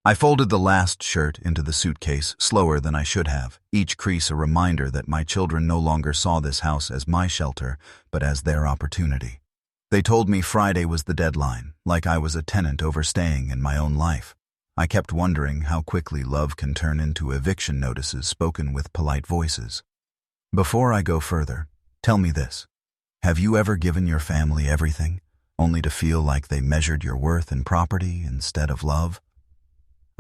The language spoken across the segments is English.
I folded the last shirt into the suitcase slower than I should have, each crease a reminder that my children no longer saw this house as my shelter, but as their opportunity. They told me Friday was the deadline, like I was a tenant overstaying in my own life. I kept wondering how quickly love can turn into eviction notices spoken with polite voices. Before I go further, tell me this. Have you ever given your family everything, only to feel like they measured your worth in property instead of love?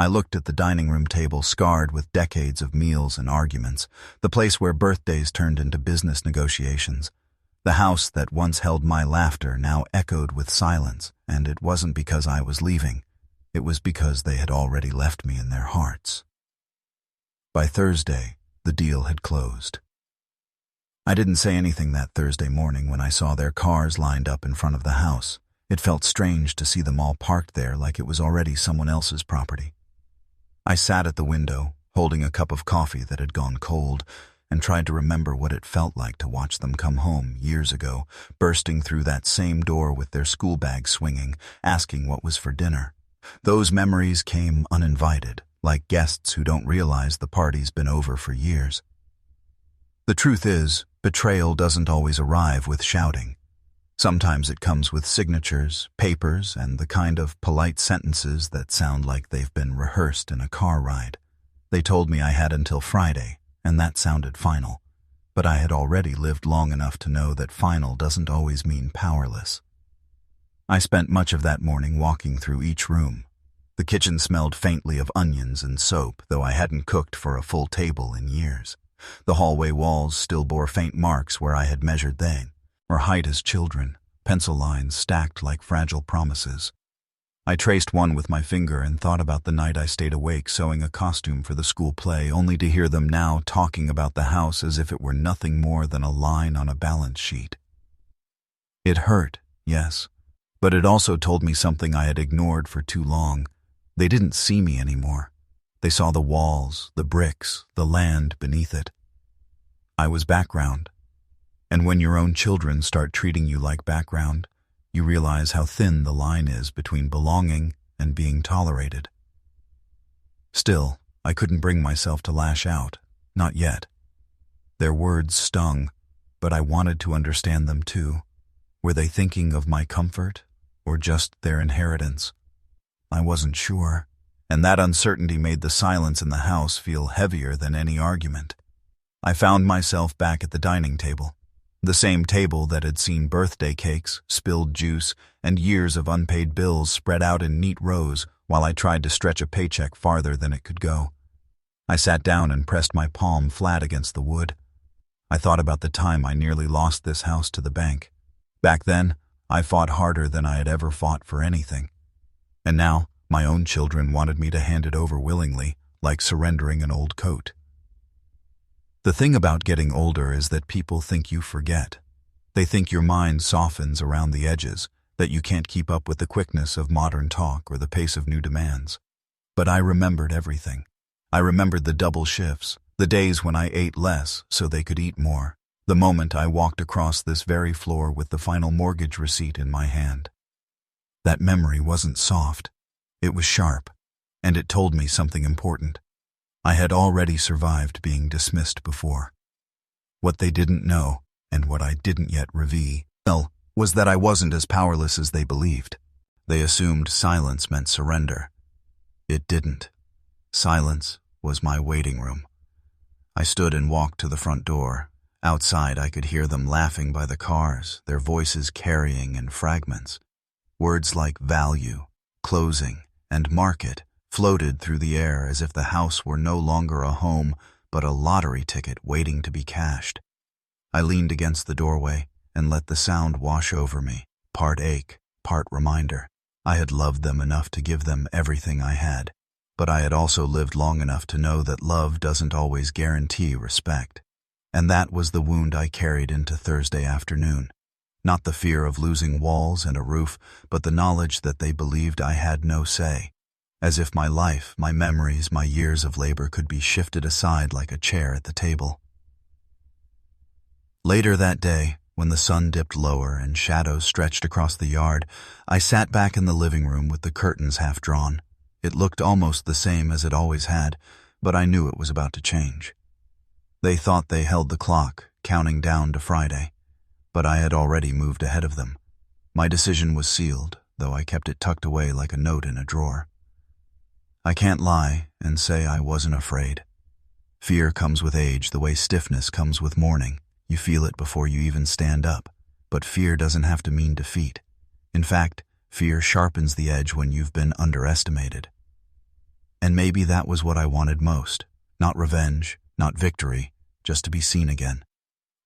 I looked at the dining room table scarred with decades of meals and arguments, the place where birthdays turned into business negotiations. The house that once held my laughter now echoed with silence, and it wasn't because I was leaving. It was because they had already left me in their hearts. By Thursday, the deal had closed. I didn't say anything that Thursday morning when I saw their cars lined up in front of the house. It felt strange to see them all parked there like it was already someone else's property. I sat at the window, holding a cup of coffee that had gone cold, and tried to remember what it felt like to watch them come home years ago, bursting through that same door with their school bags swinging, asking what was for dinner. Those memories came uninvited, like guests who don't realize the party's been over for years. The truth is, betrayal doesn't always arrive with shouting. Sometimes it comes with signatures, papers, and the kind of polite sentences that sound like they've been rehearsed in a car ride. They told me I had until Friday, and that sounded final. But I had already lived long enough to know that final doesn't always mean powerless. I spent much of that morning walking through each room. The kitchen smelled faintly of onions and soap, though I hadn't cooked for a full table in years. The hallway walls still bore faint marks where I had measured then, or height as children, pencil lines stacked like fragile promises. I traced one with my finger and thought about the night I stayed awake sewing a costume for the school play, only to hear them now talking about the house as if it were nothing more than a line on a balance sheet. It hurt, yes, but it also told me something I had ignored for too long. They didn't see me anymore. They saw the walls, the bricks, the land beneath it. I was background. And when your own children start treating you like background, you realize how thin the line is between belonging and being tolerated. Still, I couldn't bring myself to lash out, not yet. Their words stung, but I wanted to understand them too. Were they thinking of my comfort, or just their inheritance? I wasn't sure, and that uncertainty made the silence in the house feel heavier than any argument. I found myself back at the dining table. The same table that had seen birthday cakes, spilled juice, and years of unpaid bills spread out in neat rows while I tried to stretch a paycheck farther than it could go. I sat down and pressed my palm flat against the wood. I thought about the time I nearly lost this house to the bank. Back then, I fought harder than I had ever fought for anything. And now, my own children wanted me to hand it over willingly, like surrendering an old coat. The thing about getting older is that people think you forget. They think your mind softens around the edges, that you can't keep up with the quickness of modern talk or the pace of new demands. But I remembered everything. I remembered the double shifts, the days when I ate less so they could eat more, the moment I walked across this very floor with the final mortgage receipt in my hand. That memory wasn't soft. It was sharp, and it told me something important. I had already survived being dismissed before. What they didn't know, and what I didn't yet reveal, was that I wasn't as powerless as they believed. They assumed silence meant surrender. It didn't. Silence was my waiting room. I stood and walked to the front door. Outside, I could hear them laughing by the cars, their voices carrying in fragments. Words like value, closing, and market floated through the air as if the house were no longer a home, but a lottery ticket waiting to be cashed. I leaned against the doorway and let the sound wash over me, part ache, part reminder. I had loved them enough to give them everything I had, but I had also lived long enough to know that love doesn't always guarantee respect. And that was the wound I carried into Thursday afternoon. Not the fear of losing walls and a roof, but the knowledge that they believed I had no say. As if my life, my memories, my years of labor could be shifted aside like a chair at the table. Later that day, when the sun dipped lower and shadows stretched across the yard, I sat back in the living room with the curtains half drawn. It looked almost the same as it always had, but I knew it was about to change. They thought they held the clock, counting down to Friday, but I had already moved ahead of them. My decision was sealed, though I kept it tucked away like a note in a drawer. I can't lie and say I wasn't afraid. Fear comes with age the way stiffness comes with mourning. You feel it before you even stand up. But fear doesn't have to mean defeat. In fact, fear sharpens the edge when you've been underestimated. And maybe that was what I wanted most. Not revenge, not victory, just to be seen again.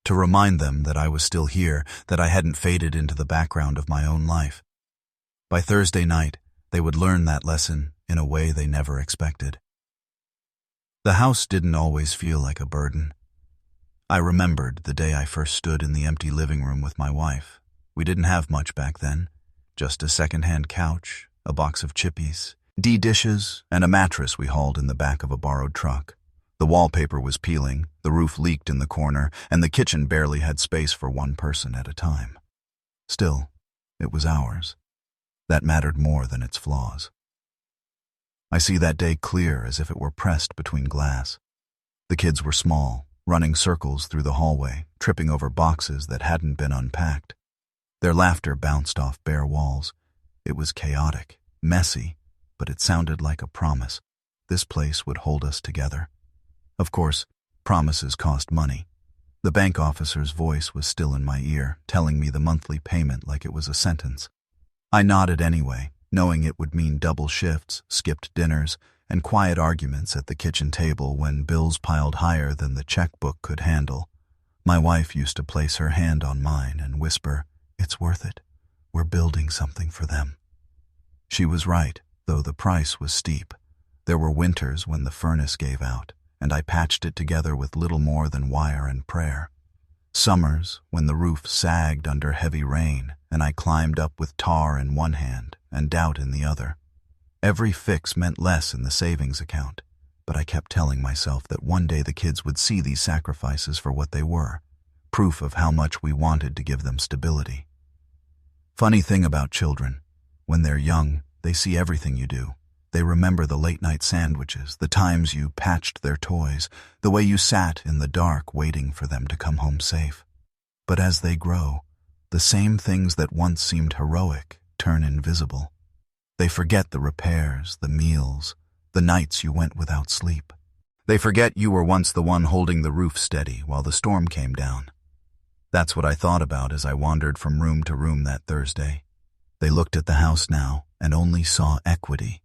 To remind them that I was still here, that I hadn't faded into the background of my own life. By Thursday night, they would learn that lesson in a way they never expected. The house didn't always feel like a burden. I remembered the day I first stood in the empty living room with my wife. We didn't have much back then, just a second-hand couch, a box of chippies, dishes, and a mattress we hauled in the back of a borrowed truck. The wallpaper was peeling, the roof leaked in the corner, and the kitchen barely had space for one person at a time. Still, it was ours. That mattered more than its flaws. I see that day clear as if it were pressed between glass. The kids were small, running circles through the hallway, tripping over boxes that hadn't been unpacked. Their laughter bounced off bare walls. It was chaotic, messy, but it sounded like a promise. This place would hold us together. Of course, promises cost money. The bank officer's voice was still in my ear, telling me the monthly payment like it was a sentence. I nodded anyway, knowing it would mean double shifts, skipped dinners, and quiet arguments at the kitchen table when bills piled higher than the checkbook could handle. My wife used to place her hand on mine and whisper, "It's worth it. We're building something for them." She was right, though the price was steep. There were winters when the furnace gave out, and I patched it together with little more than wire and prayer. Summers when the roof sagged under heavy rain, and I climbed up with tar in one hand and doubt in the other. Every fix meant less in the savings account, but I kept telling myself that one day the kids would see these sacrifices for what they were, proof of how much we wanted to give them stability. Funny thing about children, when they're young, they see everything you do. They remember the late-night sandwiches, the times you patched their toys, the way you sat in the dark waiting for them to come home safe. But as they grow, the same things that once seemed heroic turn invisible. They forget the repairs, the meals, the nights you went without sleep. They forget you were once the one holding the roof steady while the storm came down. That's what I thought about as I wandered from room to room that Thursday. They looked at the house now and only saw equity.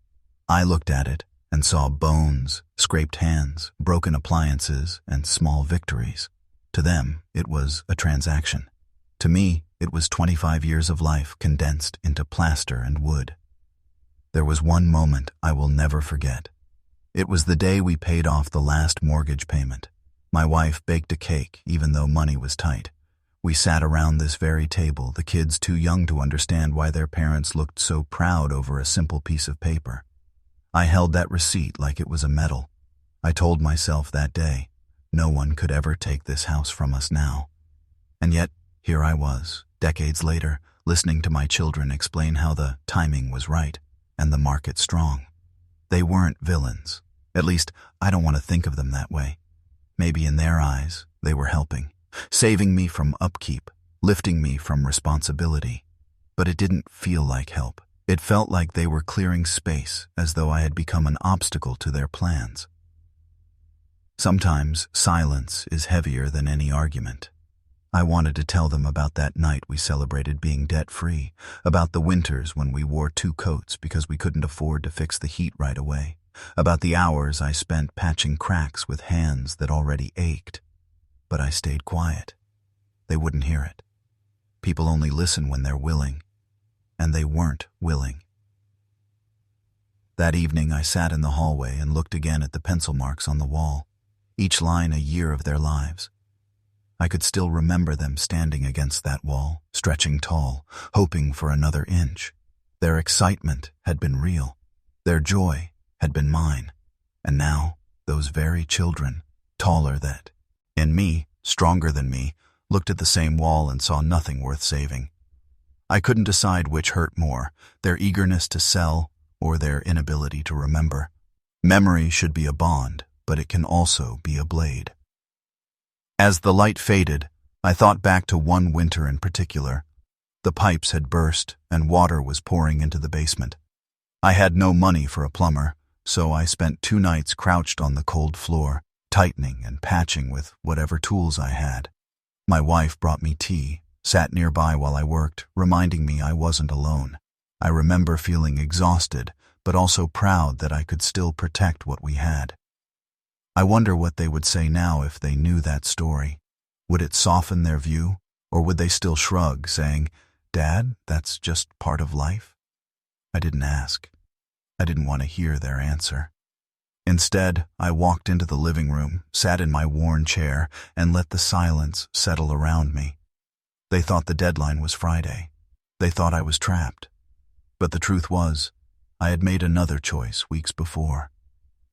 I looked at it and saw bones, scraped hands, broken appliances, and small victories. To them, it was a transaction. To me, it was 25 years of life condensed into plaster and wood. There was one moment I will never forget. It was the day we paid off the last mortgage payment. My wife baked a cake, even though money was tight. We sat around this very table, the kids too young to understand why their parents looked so proud over a simple piece of paper. I held that receipt like it was a medal. I told myself that day, no one could ever take this house from us now. And yet, here I was, decades later, listening to my children explain how the timing was right and the market strong. They weren't villains. At least, I don't want to think of them that way. Maybe in their eyes, they were helping, saving me from upkeep, lifting me from responsibility. But it didn't feel like help. It felt like they were clearing space, as though I had become an obstacle to their plans. Sometimes silence is heavier than any argument. I wanted to tell them about that night we celebrated being debt-free, about the winters when we wore 2 coats because we couldn't afford to fix the heat right away, about the hours I spent patching cracks with hands that already ached. But I stayed quiet. They wouldn't hear it. People only listen when they're willing. And they weren't willing. That evening I sat in the hallway and looked again at the pencil marks on the wall, each line a year of their lives. I could still remember them standing against that wall, stretching tall, hoping for another inch. Their excitement had been real. Their joy had been mine. And now, those very children, taller that, in me, stronger than me, looked at the same wall and saw nothing worth saving. I couldn't decide which hurt more, their eagerness to sell or their inability to remember. Memory should be a bond, but it can also be a blade. As the light faded, I thought back to one winter in particular. The pipes had burst and water was pouring into the basement. I had no money for a plumber, so I spent 2 nights crouched on the cold floor, tightening and patching with whatever tools I had. My wife brought me tea, sat nearby while I worked, reminding me I wasn't alone. I remember feeling exhausted, but also proud that I could still protect what we had. I wonder what they would say now if they knew that story. Would it soften their view, or would they still shrug, saying, "Dad, that's just part of life"? I didn't ask. I didn't want to hear their answer. Instead, I walked into the living room, sat in my worn chair, and let the silence settle around me. They thought the deadline was Friday. They thought I was trapped. But the truth was, I had made another choice weeks before.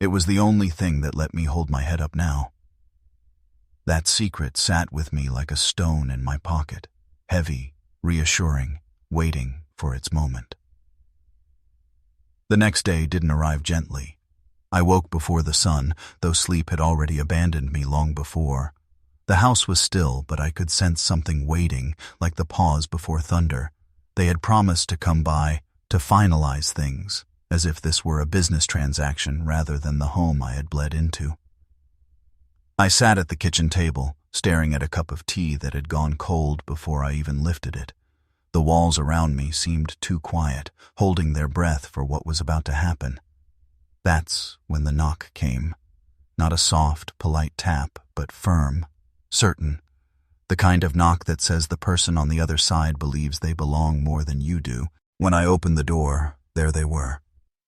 It was the only thing that let me hold my head up now. That secret sat with me like a stone in my pocket, heavy, reassuring, waiting for its moment. The next day didn't arrive gently. I woke before the sun, though sleep had already abandoned me long before. The house was still, but I could sense something waiting, like the pause before thunder. They had promised to come by, to finalize things, as if this were a business transaction rather than the home I had bled into. I sat at the kitchen table, staring at a cup of tea that had gone cold before I even lifted it. The walls around me seemed too quiet, holding their breath for what was about to happen. That's when the knock came. Not a soft, polite tap, but firm, certain. The kind of knock that says the person on the other side believes they belong more than you do. When I opened the door, there they were.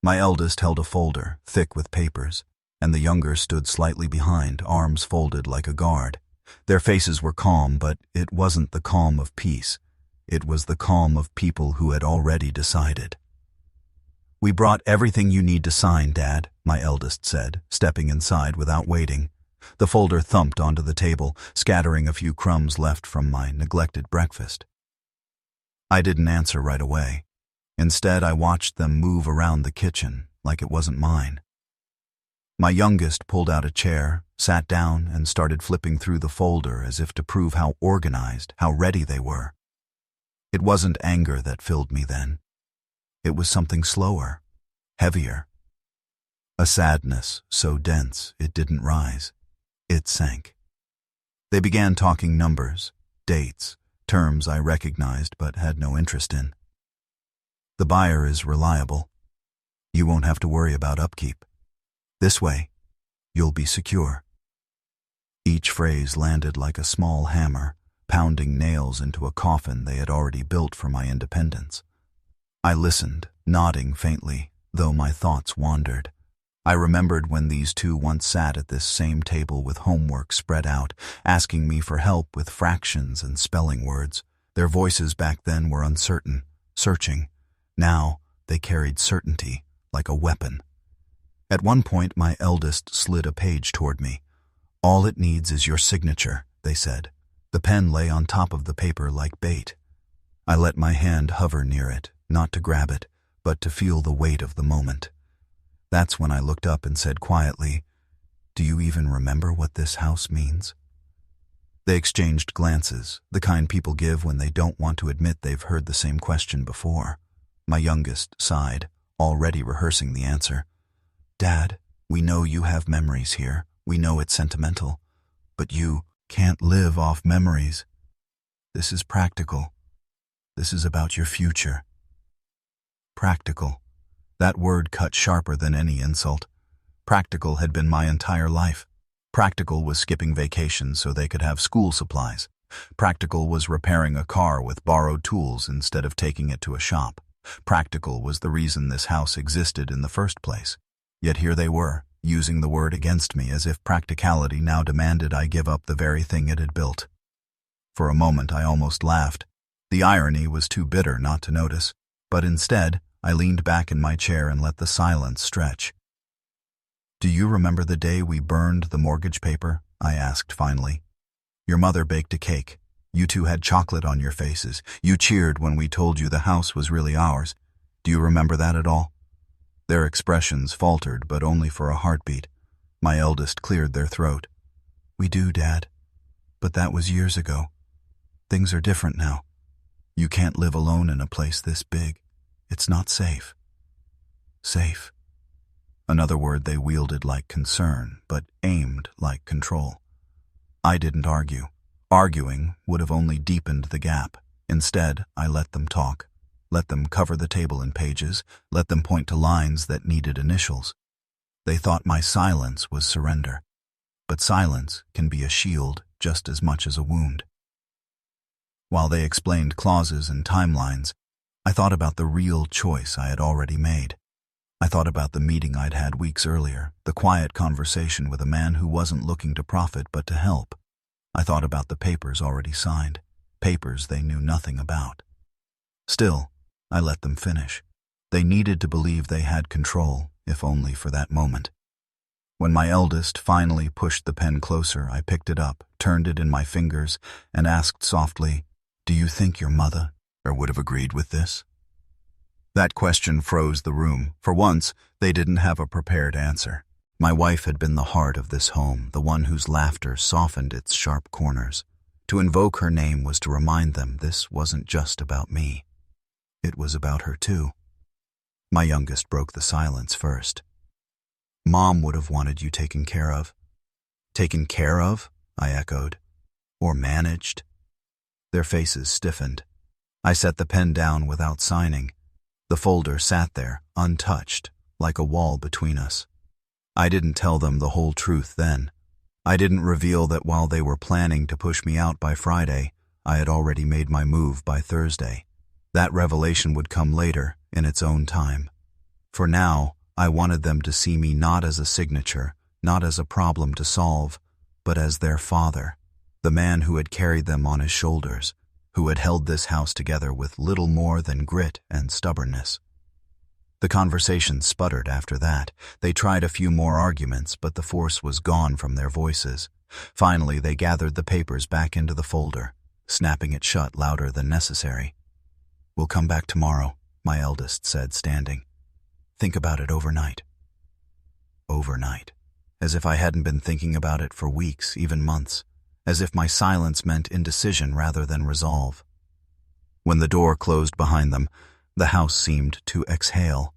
My eldest held a folder, thick with papers, and the younger stood slightly behind, arms folded like a guard. Their faces were calm, but it wasn't the calm of peace. It was the calm of people who had already decided. "We brought everything you need to sign, Dad," my eldest said, stepping inside without waiting. The folder thumped onto the table, scattering a few crumbs left from my neglected breakfast. I didn't answer right away. Instead, I watched them move around the kitchen like it wasn't mine. My youngest pulled out a chair, sat down, and started flipping through the folder as if to prove how organized, how ready they were. It wasn't anger that filled me then. It was something slower, heavier. A sadness so dense it didn't rise. It sank. They began talking numbers, dates, terms I recognized but had no interest in. "The buyer is reliable. You won't have to worry about upkeep. This way, you'll be secure." Each phrase landed like a small hammer, pounding nails into a coffin they had already built for my independence. I listened, nodding faintly, though my thoughts wandered. I remembered when these two once sat at this same table with homework spread out, asking me for help with fractions and spelling words. Their voices back then were uncertain, searching. Now, they carried certainty, like a weapon. At one point, my eldest slid a page toward me. "All it needs is your signature," they said. The pen lay on top of the paper like bait. I let my hand hover near it, not to grab it, but to feel the weight of the moment. That's when I looked up and said quietly, "Do you even remember what this house means?" They exchanged glances, the kind people give when they don't want to admit they've heard the same question before. My youngest sighed, already rehearsing the answer. "Dad, we know you have memories here. We know it's sentimental. But you can't live off memories. This is practical. This is about your future." Practical. That word cut sharper than any insult. Practical had been my entire life. Practical was skipping vacations so they could have school supplies. Practical was repairing a car with borrowed tools instead of taking it to a shop. Practical was the reason this house existed in the first place. Yet here they were, using the word against me as if practicality now demanded I give up the very thing it had built. For a moment I almost laughed. The irony was too bitter not to notice, but instead I leaned back in my chair and let the silence stretch. "Do you remember the day we burned the mortgage paper?" I asked finally. "Your mother baked a cake. You two had chocolate on your faces. You cheered when we told you the house was really ours. Do you remember that at all?" Their expressions faltered, but only for a heartbeat. My eldest cleared their throat. "We do, Dad. But that was years ago. Things are different now. You can't live alone in a place this big. It's not safe." Safe. Another word they wielded like concern, but aimed like control. I didn't argue. Arguing would have only deepened the gap. Instead, I let them talk. Let them cover the table in pages. Let them point to lines that needed initials. They thought my silence was surrender. But silence can be a shield just as much as a wound. While they explained clauses and timelines, I thought about the real choice I had already made. I thought about the meeting I'd had weeks earlier, the quiet conversation with a man who wasn't looking to profit but to help. I thought about the papers already signed, papers they knew nothing about. Still, I let them finish. They needed to believe they had control, if only for that moment. When my eldest finally pushed the pen closer, I picked it up, turned it in my fingers, and asked softly, "Do you think your mother would have agreed with this?" That question froze the room. For once, they didn't have a prepared answer. My wife had been the heart of this home, the one whose laughter softened its sharp corners. To invoke her name was to remind them this wasn't just about me. It was about her too. My youngest broke the silence first. "Mom would have wanted you taken care of." "Taken care of?" I echoed. "Or managed?" Their faces stiffened. I set the pen down without signing. The folder sat there, untouched, like a wall between us. I didn't tell them the whole truth then. I didn't reveal that while they were planning to push me out by Friday, I had already made my move by Thursday. That revelation would come later, in its own time. For now, I wanted them to see me not as a signature, not as a problem to solve, but as their father, the man who had carried them on his shoulders, who had held this house together with little more than grit and stubbornness. The conversation sputtered after that. They tried a few more arguments, but the force was gone from their voices. Finally, they gathered the papers back into the folder, snapping it shut louder than necessary. "We'll come back tomorrow," my eldest said, standing. "Think about it overnight." Overnight. As if I hadn't been thinking about it for weeks, even months. As if my silence meant indecision rather than resolve. When the door closed behind them, the house seemed to exhale.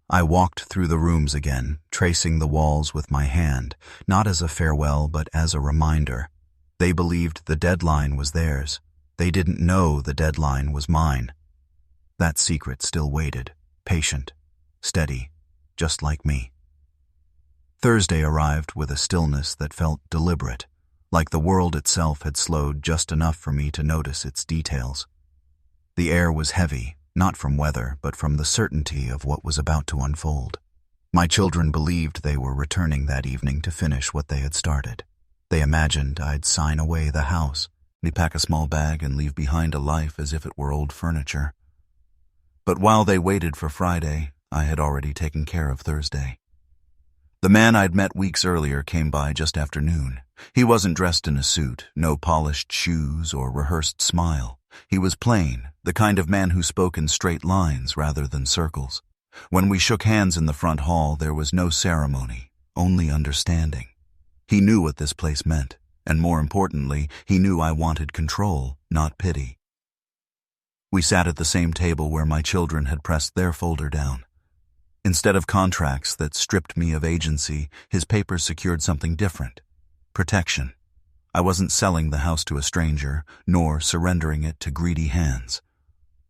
I walked through the rooms again, tracing the walls with my hand, not as a farewell but as a reminder. They believed the deadline was theirs. They didn't know the deadline was mine. That secret still waited, patient, steady, just like me. Thursday arrived with a stillness that felt deliberate, like the world itself had slowed just enough for me to notice its details. The air was heavy, not from weather, but from the certainty of what was about to unfold. My children believed they were returning that evening to finish what they had started. They imagined I'd sign away the house, pack a small bag and leave behind a life as if it were old furniture. But while they waited for Friday, I had already taken care of Thursday. The man I'd met weeks earlier came by just after noon. He wasn't dressed in a suit, no polished shoes or rehearsed smile. He was plain, the kind of man who spoke in straight lines rather than circles. When we shook hands in the front hall, there was no ceremony, only understanding. He knew what this place meant, and more importantly, he knew I wanted control, not pity. We sat at the same table where my children had pressed their folder down. Instead of contracts that stripped me of agency, his papers secured something different: protection. I wasn't selling the house to a stranger, nor surrendering it to greedy hands.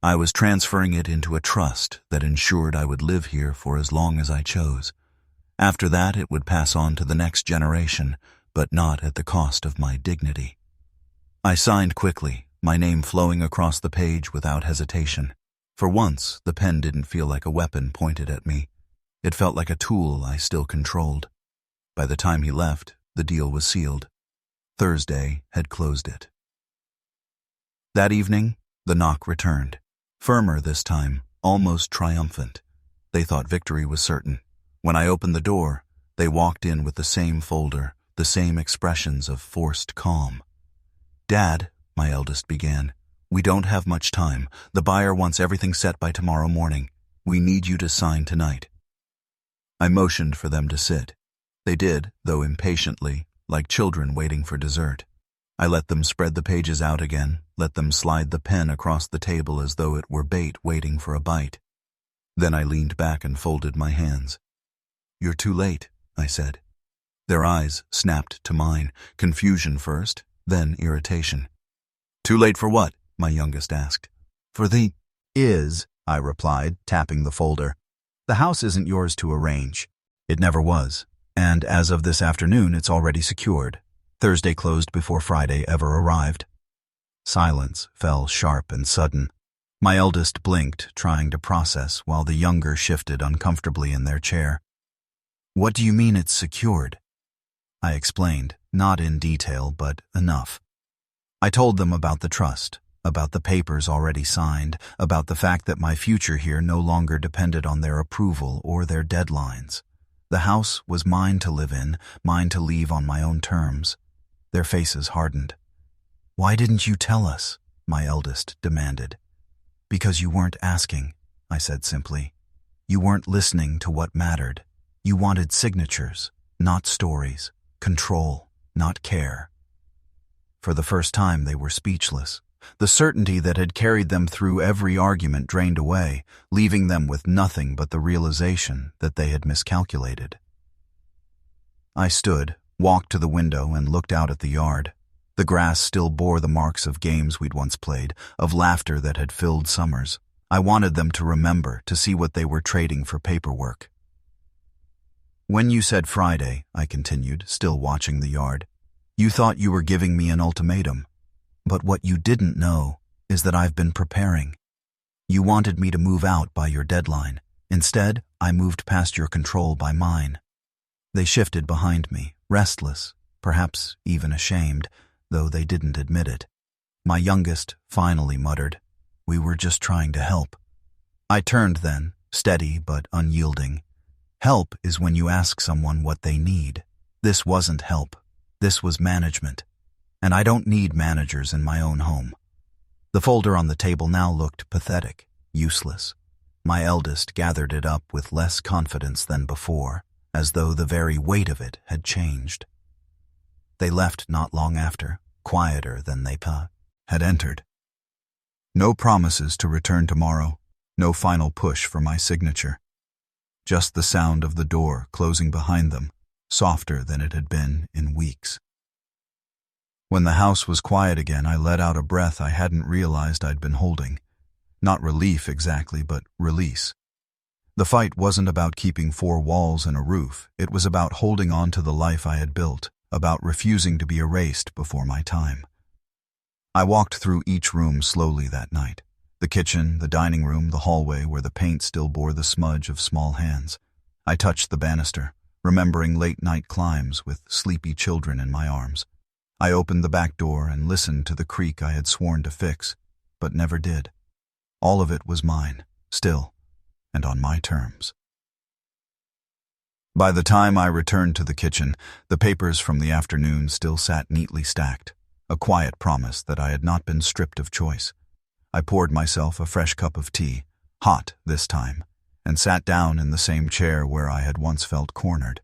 I was transferring it into a trust that ensured I would live here for as long as I chose. After that, it would pass on to the next generation, but not at the cost of my dignity. I signed quickly, my name flowing across the page without hesitation. For once, the pen didn't feel like a weapon pointed at me. It felt like a tool I still controlled. By the time he left, the deal was sealed. Thursday had closed it. That evening, the knock returned. Firmer this time, almost triumphant. They thought victory was certain. When I opened the door, they walked in with the same folder, the same expressions of forced calm. "Dad," my eldest began, "we don't have much time. The buyer wants everything set by tomorrow morning. We need you to sign tonight." I motioned for them to sit. They did, though impatiently, like children waiting for dessert. I let them spread the pages out again, let them slide the pen across the table as though it were bait waiting for a bite. Then I leaned back and folded my hands. "You're too late," I said. Their eyes snapped to mine, confusion first, then irritation. "Too late for what?" my youngest asked. "For the is," I replied, tapping the folder. "The house isn't yours to arrange. It never was, and as of this afternoon it's already secured. Thursday closed before Friday ever arrived." Silence fell sharp and sudden. My eldest blinked, trying to process, while the younger shifted uncomfortably in their chair. "What do you mean it's secured?" I explained, not in detail, but enough. I told them about the trust, about the papers already signed, about the fact that my future here no longer depended on their approval or their deadlines. The house was mine to live in, mine to leave on my own terms. Their faces hardened. "Why didn't you tell us?" my eldest demanded. "Because you weren't asking," I said simply. "You weren't listening to what mattered. You wanted signatures, not stories, control, not care." For the first time they were speechless. The certainty that had carried them through every argument drained away, leaving them with nothing but the realization that they had miscalculated. I stood, walked to the window, and looked out at the yard. The grass still bore the marks of games we'd once played, of laughter that had filled summers. I wanted them to remember, to see what they were trading for paperwork. "When you said Friday," I continued, still watching the yard, "you thought you were giving me an ultimatum. But what you didn't know is that I've been preparing. You wanted me to move out by your deadline. Instead, I moved past your control by mine." They shifted behind me, restless, perhaps even ashamed, though they didn't admit it. My youngest finally muttered, "We were just trying to help." I turned then, steady but unyielding. Help is when you ask someone what they need. This wasn't help. This was management. And I don't need managers in my own home. The folder on the table now looked pathetic, useless. My eldest gathered it up with less confidence than before, as though the very weight of it had changed. They left not long after, quieter than they had entered. No promises to return tomorrow, no final push for my signature. Just the sound of the door closing behind them, softer than it had been in weeks. When the house was quiet again, I let out a breath I hadn't realized I'd been holding. Not relief exactly, but release. The fight wasn't about keeping four walls and a roof. It was about holding on to the life I had built, about refusing to be erased before my time. I walked through each room slowly that night. The kitchen, the dining room, the hallway where the paint still bore the smudge of small hands. I touched the banister, remembering late-night climbs with sleepy children in my arms. I opened the back door and listened to the creak I had sworn to fix, but never did. All of it was mine, still, and on my terms. By the time I returned to the kitchen, the papers from the afternoon still sat neatly stacked, a quiet promise that I had not been stripped of choice. I poured myself a fresh cup of tea, hot this time, and sat down in the same chair where I had once felt cornered.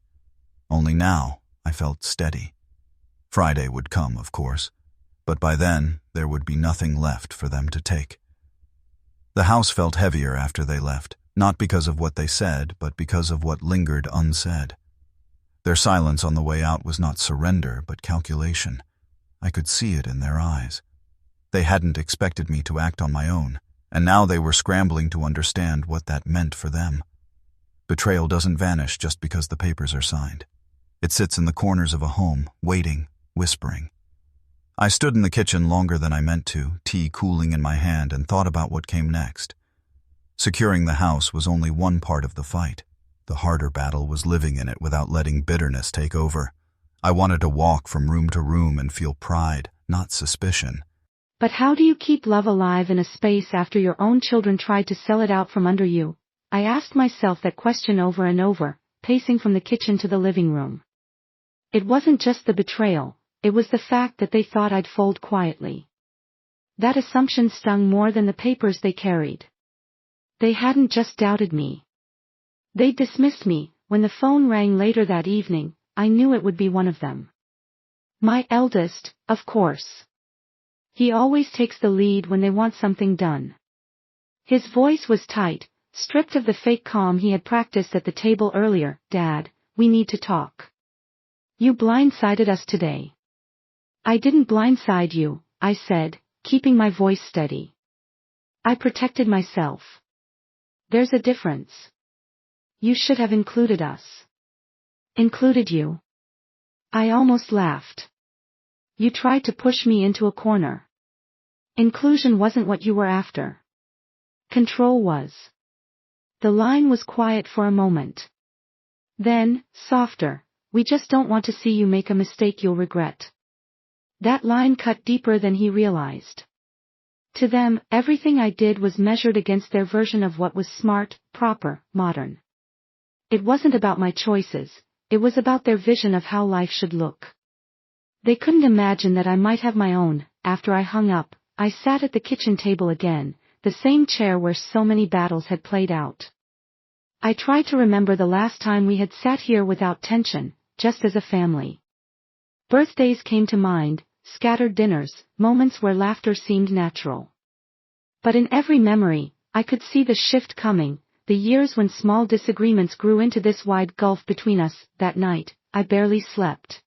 Only now I felt steady. Friday would come, of course, but by then there would be nothing left for them to take. The house felt heavier after they left, not because of what they said, but because of what lingered unsaid. Their silence on the way out was not surrender, but calculation. I could see it in their eyes. They hadn't expected me to act on my own, and now they were scrambling to understand what that meant for them. Betrayal doesn't vanish just because the papers are signed. It sits in the corners of a home, waiting, whispering. I stood in the kitchen longer than I meant to, tea cooling in my hand, and thought about what came next. Securing the house was only one part of the fight. The harder battle was living in it without letting bitterness take over. I wanted to walk from room to room and feel pride, not suspicion. But how do you keep love alive in a space after your own children tried to sell it out from under you? I asked myself that question over and over, pacing from the kitchen to the living room. It wasn't just the betrayal, it was the fact that they thought I'd fold quietly. That assumption stung more than the papers they carried. They hadn't just doubted me. They dismissed me, when the phone rang later that evening, I knew it would be one of them. My eldest, of course. He always takes the lead when they want something done. His voice was tight, stripped of the fake calm he had practiced at the table earlier. "Dad, we need to talk. You blindsided us today." "I didn't blindside you," I said, keeping my voice steady. "I protected myself. There's a difference. You should have included us." "Included you?" I almost laughed. "You tried to push me into a corner. Inclusion wasn't what you were after. Control was." The line was quiet for a moment. Then, softer, "We just don't want to see you make a mistake you'll regret." That line cut deeper than he realized. To them, everything I did was measured against their version of what was smart, proper, modern. It wasn't about my choices, it was about their vision of how life should look. They couldn't imagine that I might have my own. After I hung up, I sat at the kitchen table again, the same chair where so many battles had played out. I tried to remember the last time we had sat here without tension, just as a family. Birthdays came to mind, scattered dinners, moments where laughter seemed natural. But in every memory, I could see the shift coming, the years when small disagreements grew into this wide gulf between us. That night, I barely slept.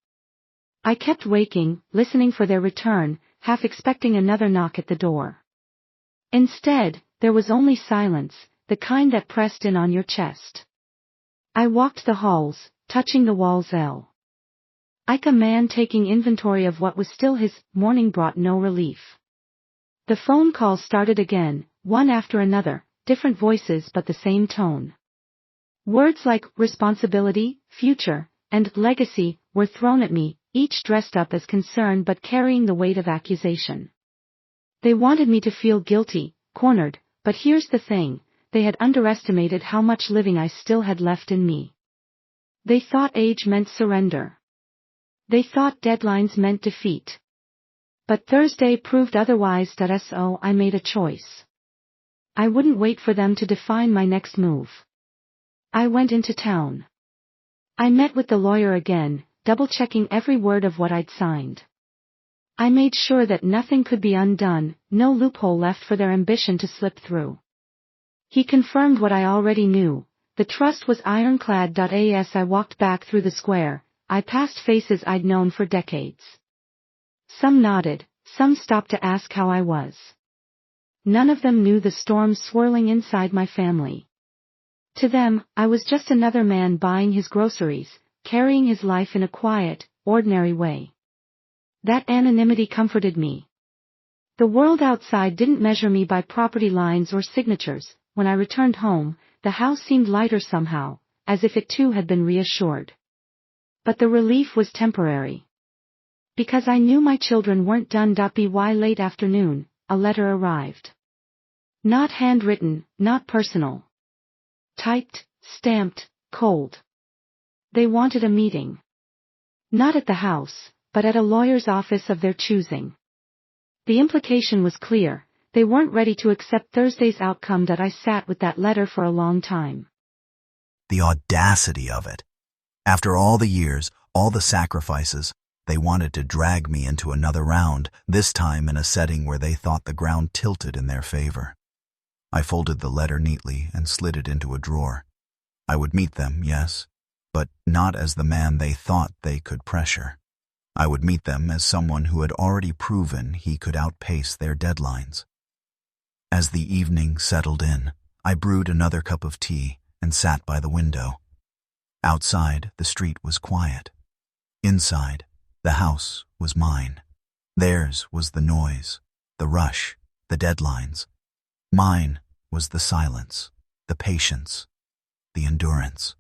I kept waking, listening for their return, half expecting another knock at the door. Instead, there was only silence, the kind that pressed in on your chest. I walked the halls, touching the walls. Like a man taking inventory of what was still his. Morning brought no relief. The phone calls started again, one after another, different voices but the same tone. Words like responsibility, future, and legacy were thrown at me, each dressed up as concern but carrying the weight of accusation. They wanted me to feel guilty, cornered, but here's the thing, they had underestimated how much living I still had left in me. They thought age meant surrender. They thought deadlines meant defeat. But Thursday proved otherwise. So I made a choice. I wouldn't wait for them to define my next move. I went into town. I met with the lawyer again, double-checking every word of what I'd signed. I made sure that nothing could be undone, no loophole left for their ambition to slip through. He confirmed what I already knew, the trust was ironclad. As I walked back through the square, I passed faces I'd known for decades. Some nodded, some stopped to ask how I was. None of them knew the storm swirling inside my family. To them, I was just another man buying his groceries, carrying his life in a quiet, ordinary way. That anonymity comforted me. The world outside didn't measure me by property lines or signatures. When I returned home, the house seemed lighter somehow, as if it too had been reassured. But the relief was temporary. Because I knew my children weren't done. By late afternoon, a letter arrived. Not handwritten, not personal. Typed, stamped, cold. They wanted a meeting. Not at the house, but at a lawyer's office of their choosing. The implication was clear, they weren't ready to accept Thursday's outcome. I sat with that letter for a long time. The audacity of it. After all the years, all the sacrifices, they wanted to drag me into another round, this time in a setting where they thought the ground tilted in their favor. I folded the letter neatly and slid it into a drawer. I would meet them, yes, but not as the man they thought they could pressure. I would meet them as someone who had already proven he could outpace their deadlines. As the evening settled in, I brewed another cup of tea and sat by the window. Outside, the street was quiet. Inside, the house was mine. Theirs was the noise, the rush, the deadlines. Mine was the silence, the patience, the endurance.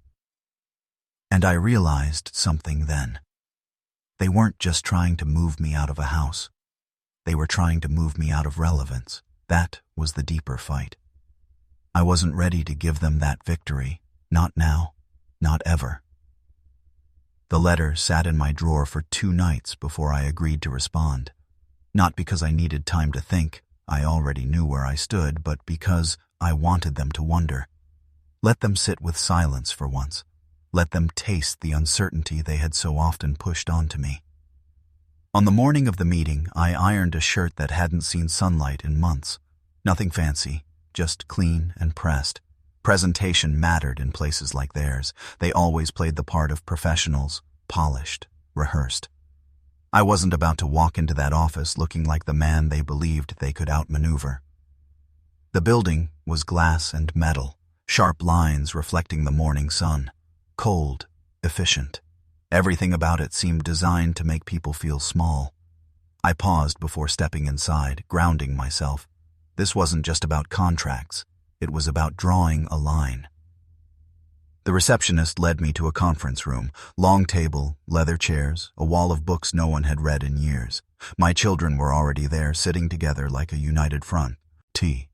And I realized something then. They weren't just trying to move me out of a house. They were trying to move me out of relevance. That was the deeper fight. I wasn't ready to give them that victory. Not now. Not ever. The letter sat in my drawer for 2 nights before I agreed to respond. Not because I needed time to think, I already knew where I stood, but because I wanted them to wonder. Let them sit with silence for once. let them taste the uncertainty they had so often pushed onto me. On the morning of the meeting, I ironed a shirt that hadn't seen sunlight in months. Nothing fancy, just clean and pressed. Presentation mattered in places like theirs. They always played the part of professionals, polished, rehearsed. I wasn't about to walk into that office looking like the man they believed they could outmaneuver. The building was glass and metal, sharp lines reflecting the morning sun. Cold, efficient. Everything about it seemed designed to make people feel small. I paused before stepping inside, grounding myself. This wasn't just about contracts. It was about drawing a line. The receptionist led me to a conference room. Long table, leather chairs, a wall of books no one had read in years. My children were already there, sitting together like a united front. Tea.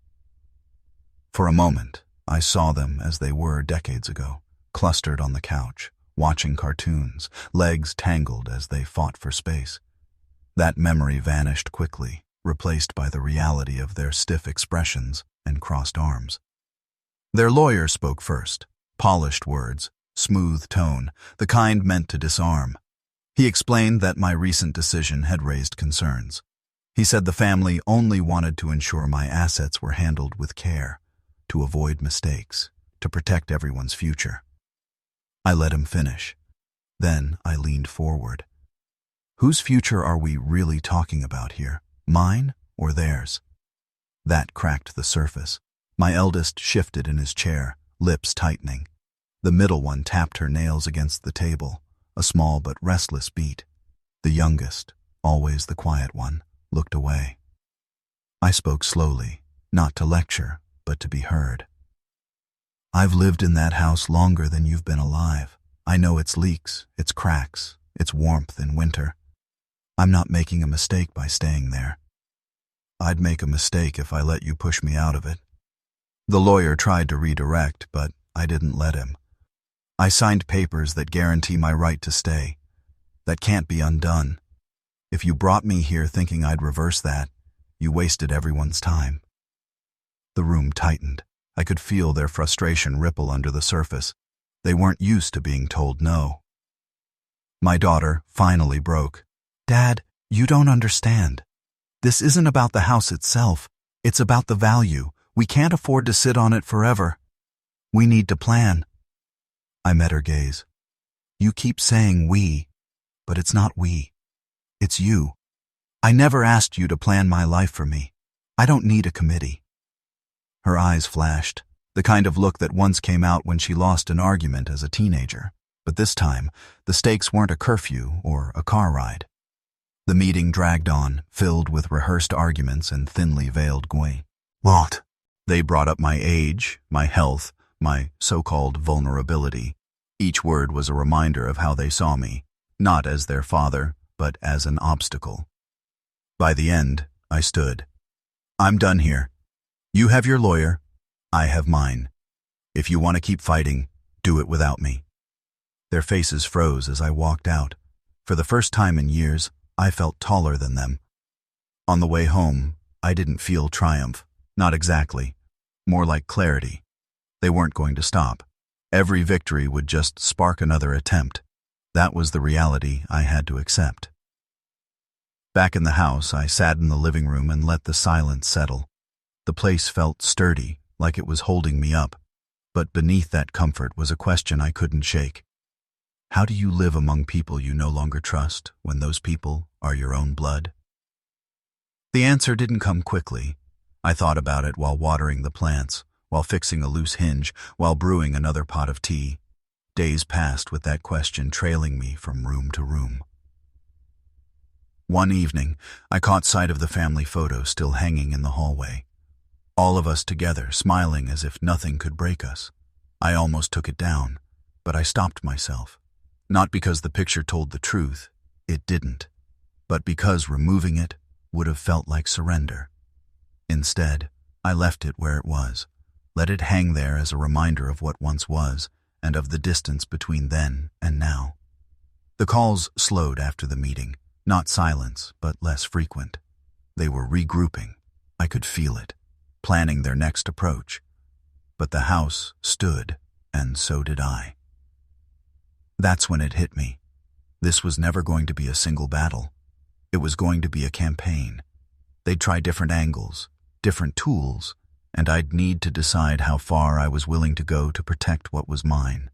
For a moment, I saw them as they were decades ago, clustered on the couch, watching cartoons, legs tangled as they fought for space. That memory vanished quickly, replaced by the reality of their stiff expressions and crossed arms. Their lawyer spoke first, polished words, smooth tone, the kind meant to disarm. He explained that my recent decision had raised concerns. He said the family only wanted to ensure my assets were handled with care, to avoid mistakes, to protect everyone's future. I let him finish. Then I leaned forward. Whose future are we really talking about here? Mine or theirs? That cracked the surface. My eldest shifted in his chair, lips tightening. The middle one tapped her nails against the table, a small but restless beat. The youngest, always the quiet one, looked away. I spoke slowly, not to lecture, but to be heard. I've lived in that house longer than you've been alive. I know its leaks, its cracks, its warmth in winter. I'm not making a mistake by staying there. I'd make a mistake if I let you push me out of it. The lawyer tried to redirect, but I didn't let him. I signed papers that guarantee my right to stay. That can't be undone. If you brought me here thinking I'd reverse that, you wasted everyone's time. The room tightened. I could feel their frustration ripple under the surface. They weren't used to being told no. My daughter finally broke. Dad, you don't understand. This isn't about the house itself. It's about the value. We can't afford to sit on it forever. We need to plan. I met her gaze. You keep saying we, but it's not we. It's you. I never asked you to plan my life for me. I don't need a committee. Her eyes flashed, the kind of look that once came out when she lost an argument as a teenager. But this time, the stakes weren't a curfew or a car ride. The meeting dragged on, filled with rehearsed arguments and thinly veiled gui. What? They brought up my age, my health, my so-called vulnerability. Each word was a reminder of how they saw me, not as their father, but as an obstacle. By the end, I stood. I'm done here. You have your lawyer, I have mine. If you want to keep fighting, do it without me. Their faces froze as I walked out. For the first time in years, I felt taller than them. On the way home, I didn't feel triumph. Not exactly. More like clarity. They weren't going to stop. Every victory would just spark another attempt. That was the reality I had to accept. Back in the house, I sat in the living room and let the silence settle. The place felt sturdy, like it was holding me up. But beneath that comfort was a question I couldn't shake. How do you live among people you no longer trust when those people are your own blood? The answer didn't come quickly. I thought about it while watering the plants, while fixing a loose hinge, while brewing another pot of tea. Days passed with that question trailing me from room to room. One evening, I caught sight of the family photo still hanging in the hallway. All of us together, smiling as if nothing could break us. I almost took it down, but I stopped myself. Not because the picture told the truth, it didn't, but because removing it would have felt like surrender. Instead, I left it where it was, let it hang there as a reminder of what once was and of the distance between then and now. The calls slowed after the meeting, not silence, but less frequent. They were regrouping. I could feel it, planning their next approach. But the house stood, and so did I. That's when it hit me. This was never going to be a single battle. It was going to be a campaign. They'd try different angles, different tools, and I'd need to decide how far I was willing to go to protect what was mine.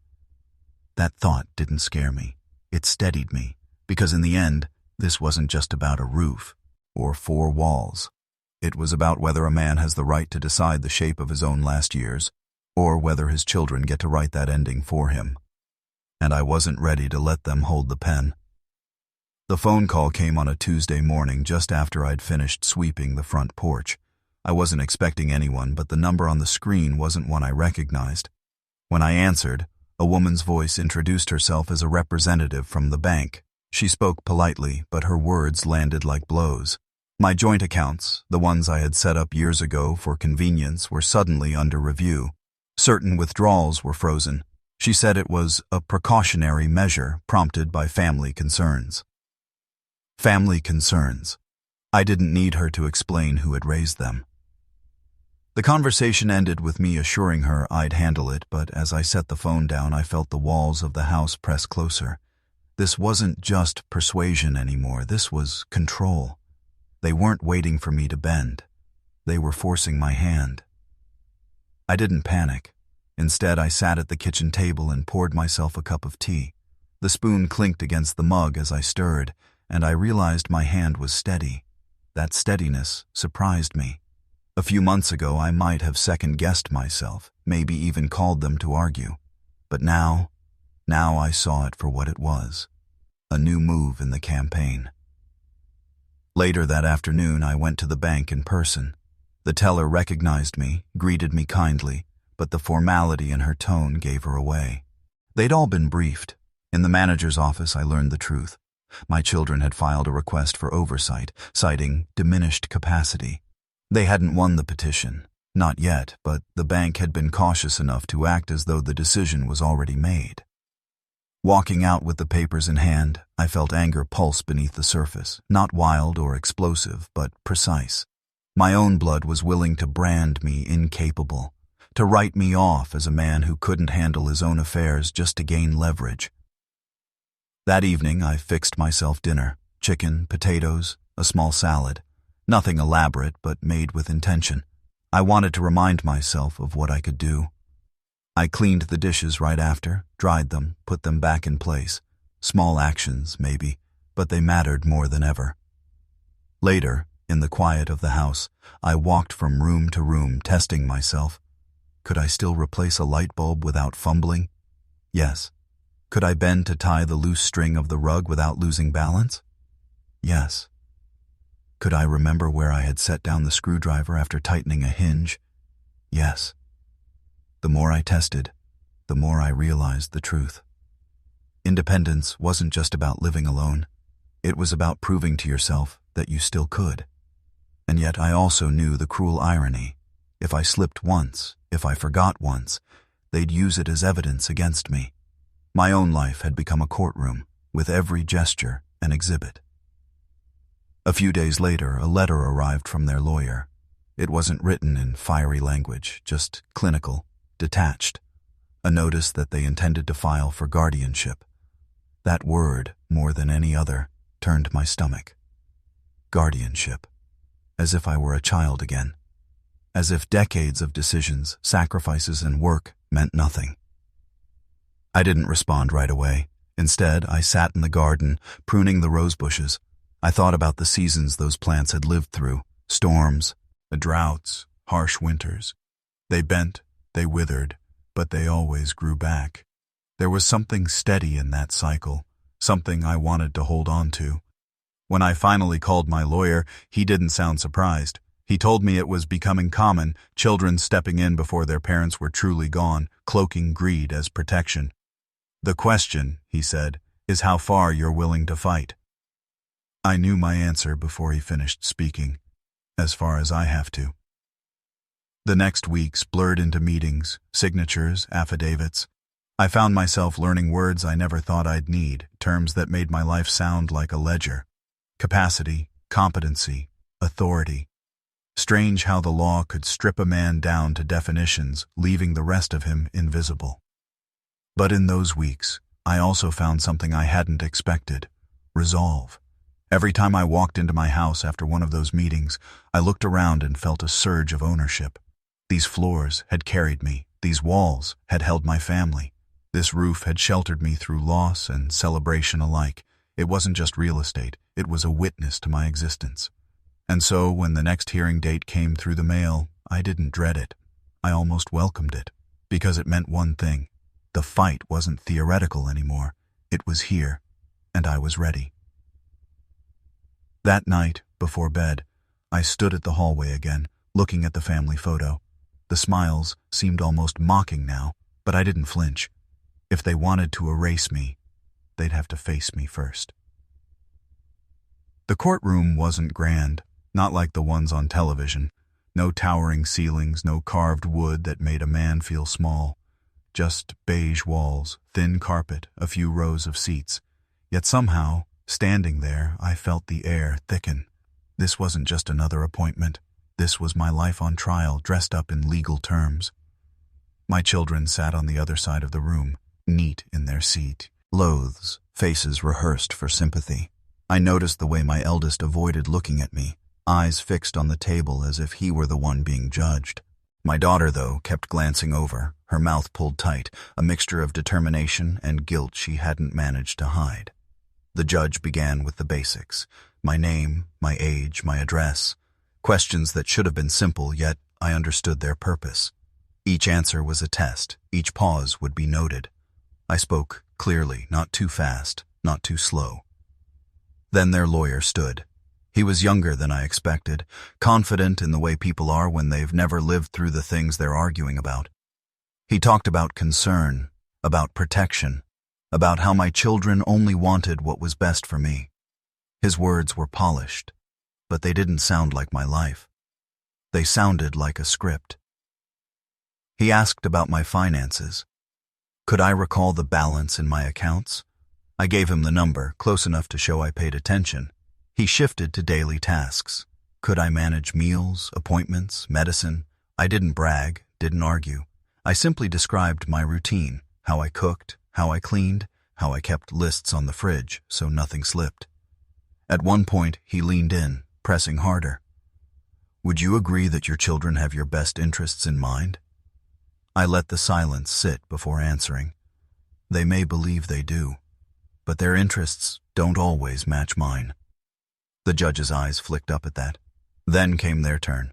That thought didn't scare me. It steadied me, because in the end, this wasn't just about a roof or 4 walls. It was about whether a man has the right to decide the shape of his own last years, or whether his children get to write that ending for him. And I wasn't ready to let them hold the pen. The phone call came on a Tuesday morning just after I'd finished sweeping the front porch. I wasn't expecting anyone, but the number on the screen wasn't one I recognized. When I answered, a woman's voice introduced herself as a representative from the bank. She spoke politely, but her words landed like blows. My joint accounts, the ones I had set up years ago for convenience, were suddenly under review. Certain withdrawals were frozen. She said it was a precautionary measure prompted by family concerns. Family concerns. I didn't need her to explain who had raised them. The conversation ended with me assuring her I'd handle it, but as I set the phone down, I felt the walls of the house press closer. This wasn't just persuasion anymore, this was control. They weren't waiting for me to bend. They were forcing my hand. I didn't panic. Instead, I sat at the kitchen table and poured myself a cup of tea. The spoon clinked against the mug as I stirred, and I realized my hand was steady. That steadiness surprised me. A few months ago, I might have second-guessed myself, maybe even called them to argue. But now I saw it for what it was. A new move in the campaign. Later that afternoon, I went to the bank in person. The teller recognized me, greeted me kindly, but the formality in her tone gave her away. They'd all been briefed. In the manager's office, I learned the truth. My children had filed a request for oversight, citing diminished capacity. They hadn't won the petition, not yet, but the bank had been cautious enough to act as though the decision was already made. Walking out with the papers in hand, I felt anger pulse beneath the surface, not wild or explosive, but precise. My own blood was willing to brand me incapable, to write me off as a man who couldn't handle his own affairs just to gain leverage. That evening, I fixed myself dinner: chicken, potatoes, a small salad. Nothing elaborate, but made with intention. I wanted to remind myself of what I could do. I cleaned the dishes right after, dried them, put them back in place. Small actions, maybe, but they mattered more than ever. Later, in the quiet of the house, I walked from room to room, testing myself. Could I still replace a light bulb without fumbling? Yes. Could I bend to tie the loose string of the rug without losing balance? Yes. Could I remember where I had set down the screwdriver after tightening a hinge? Yes. The more I tested, the more I realized the truth. Independence wasn't just about living alone. It was about proving to yourself that you still could. And yet I also knew the cruel irony. If I slipped once, if I forgot once, they'd use it as evidence against me. My own life had become a courtroom, with every gesture an exhibit. A few days later, a letter arrived from their lawyer. It wasn't written in fiery language, just clinical, detached. A notice that they intended to file for guardianship. That word, more than any other, turned my stomach. Guardianship. As if I were a child again. As if decades of decisions, sacrifices, and work meant nothing. I didn't respond right away. Instead, I sat in the garden, pruning the rose bushes. I thought about the seasons those plants had lived through: storms, droughts, harsh winters. They bent, they withered, but they always grew back. There was something steady in that cycle, something I wanted to hold on to. When I finally called my lawyer, he didn't sound surprised. He told me it was becoming common, children stepping in before their parents were truly gone, cloaking greed as protection. "The question," he said, "is how far you're willing to fight." I knew my answer before he finished speaking. As far as I have to. The next weeks blurred into meetings, signatures, affidavits. I found myself learning words I never thought I'd need, terms that made my life sound like a ledger. Capacity, competency, authority. Strange how the law could strip a man down to definitions, leaving the rest of him invisible. But in those weeks, I also found something I hadn't expected: resolve. Every time I walked into my house after one of those meetings, I looked around and felt a surge of ownership. These floors had carried me. These walls had held my family. This roof had sheltered me through loss and celebration alike. It wasn't just real estate. It was a witness to my existence. And so, when the next hearing date came through the mail, I didn't dread it. I almost welcomed it, because it meant one thing. The fight wasn't theoretical anymore. It was here, and I was ready. That night, before bed, I stood at the hallway again, looking at the family photo. The smiles seemed almost mocking now, but I didn't flinch. If they wanted to erase me, they'd have to face me first. The courtroom wasn't grand, not like the ones on television. No towering ceilings, no carved wood that made a man feel small. Just beige walls, thin carpet, a few rows of seats. Yet somehow, standing there, I felt the air thicken. This wasn't just another appointment. This was my life on trial, dressed up in legal terms. My children sat on the other side of the room, neat in their seat, clothes, faces rehearsed for sympathy. I noticed the way my eldest avoided looking at me, eyes fixed on the table as if he were the one being judged. My daughter, though, kept glancing over, her mouth pulled tight, a mixture of determination and guilt she hadn't managed to hide. The judge began with the basics: my name, my age, my address. Questions that should have been simple, yet I understood their purpose. Each answer was a test. Each pause would be noted. I spoke clearly, not too fast, not too slow. Then their lawyer stood. He was younger than I expected, confident in the way people are when they've never lived through the things they're arguing about. He talked about concern, about protection, about how my children only wanted what was best for me. His words were polished, but they didn't sound like my life. They sounded like a script. He asked about my finances. Could I recall the balance in my accounts? I gave him the number, close enough to show I paid attention. He shifted to daily tasks. Could I manage meals, appointments, medicine? I didn't brag, didn't argue. I simply described my routine, how I cooked, how I cleaned, how I kept lists on the fridge so nothing slipped. At one point, he leaned in, pressing harder. Would you agree that your children have your best interests in mind? I let the silence sit before answering. They may believe they do, but their interests don't always match mine. The judge's eyes flicked up at that. Then came their turn.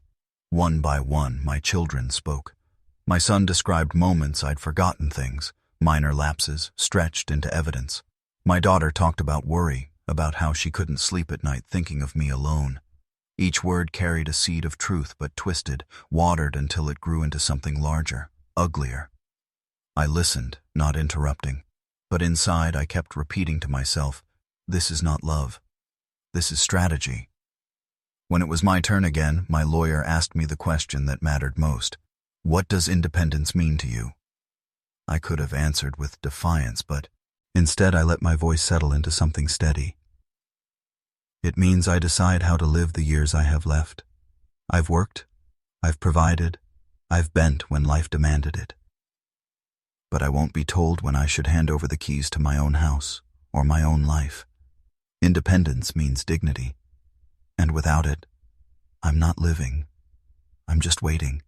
One by one, my children spoke. My son described moments I'd forgotten, things, minor lapses, stretched into evidence. My daughter talked about worry, about how she couldn't sleep at night thinking of me alone. Each word carried a seed of truth, but twisted, watered until it grew into something larger, uglier. I listened, not interrupting. But inside I kept repeating to myself, this is not love. This is strategy. When it was my turn again, my lawyer asked me the question that mattered most. What does independence mean to you? I could have answered with defiance, but instead I let my voice settle into something steady. It means I decide how to live the years I have left. I've worked, I've provided, I've bent when life demanded it. But I won't be told when I should hand over the keys to my own house or my own life. Independence means dignity, and without it, I'm not living. I'm just waiting.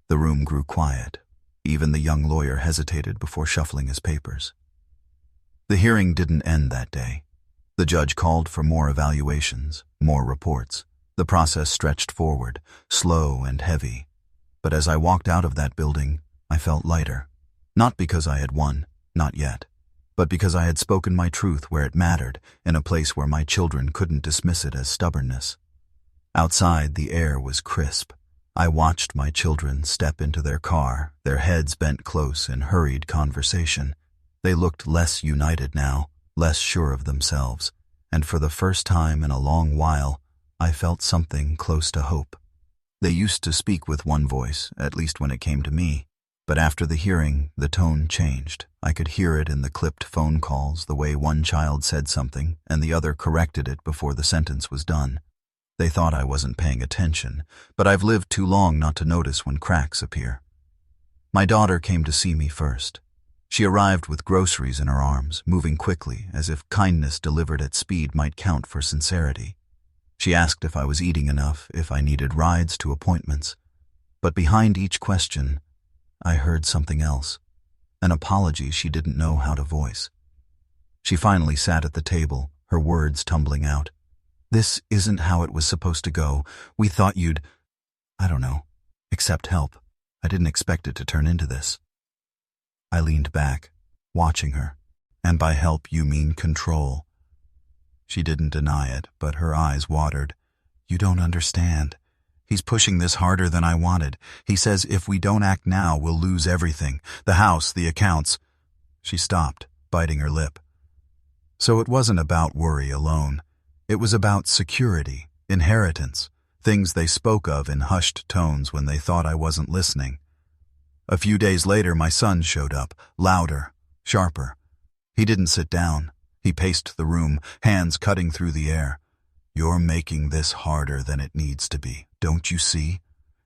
The room grew quiet. Even the young lawyer hesitated before shuffling his papers. The hearing didn't end that day. The judge called for more evaluations, more reports. The process stretched forward, slow and heavy. But as I walked out of that building, I felt lighter. Not because I had won, not yet, but because I had spoken my truth where it mattered, in a place where my children couldn't dismiss it as stubbornness. Outside, the air was crisp. I watched my children step into their car, their heads bent close in hurried conversation. They looked less united now, less sure of themselves, and for the first time in a long while, I felt something close to hope. They used to speak with one voice, at least when it came to me. But after the hearing, the tone changed. I could hear it in the clipped phone calls, the way one child said something and the other corrected it before the sentence was done. They thought I wasn't paying attention, but I've lived too long not to notice when cracks appear. My daughter came to see me first. She arrived with groceries in her arms, moving quickly, as if kindness delivered at speed might count for sincerity. She asked if I was eating enough, if I needed rides to appointments. But behind each question, I heard something else, an apology she didn't know how to voice. She finally sat at the table, her words tumbling out. "This isn't how it was supposed to go. We thought you'd, I don't know, accept help. I didn't expect it to turn into this." I leaned back, watching her. "And by help you mean control." She didn't deny it, but her eyes watered. "You don't understand. He's pushing this harder than I wanted. He says if we don't act now, we'll lose everything. The house, the accounts." She stopped, biting her lip. So it wasn't about worry alone. It was about security, inheritance, things they spoke of in hushed tones when they thought I wasn't listening. A few days later, my son showed up, louder, sharper. He didn't sit down. He paced the room, hands cutting through the air. "You're making this harder than it needs to be, don't you see?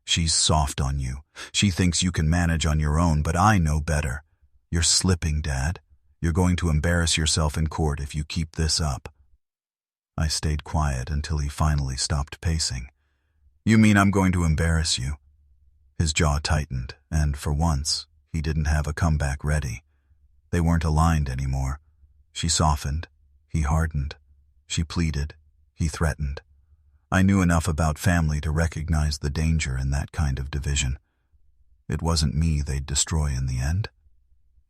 She's soft on you. She thinks you can manage on your own, but I know better. You're slipping, Dad. You're going to embarrass yourself in court if you keep this up." I stayed quiet until he finally stopped pacing. "You mean I'm going to embarrass you?" His jaw tightened, and for once, he didn't have a comeback ready. They weren't aligned anymore. She softened. He hardened. She pleaded. He threatened. I knew enough about family to recognize the danger in that kind of division. It wasn't me they'd destroy in the end.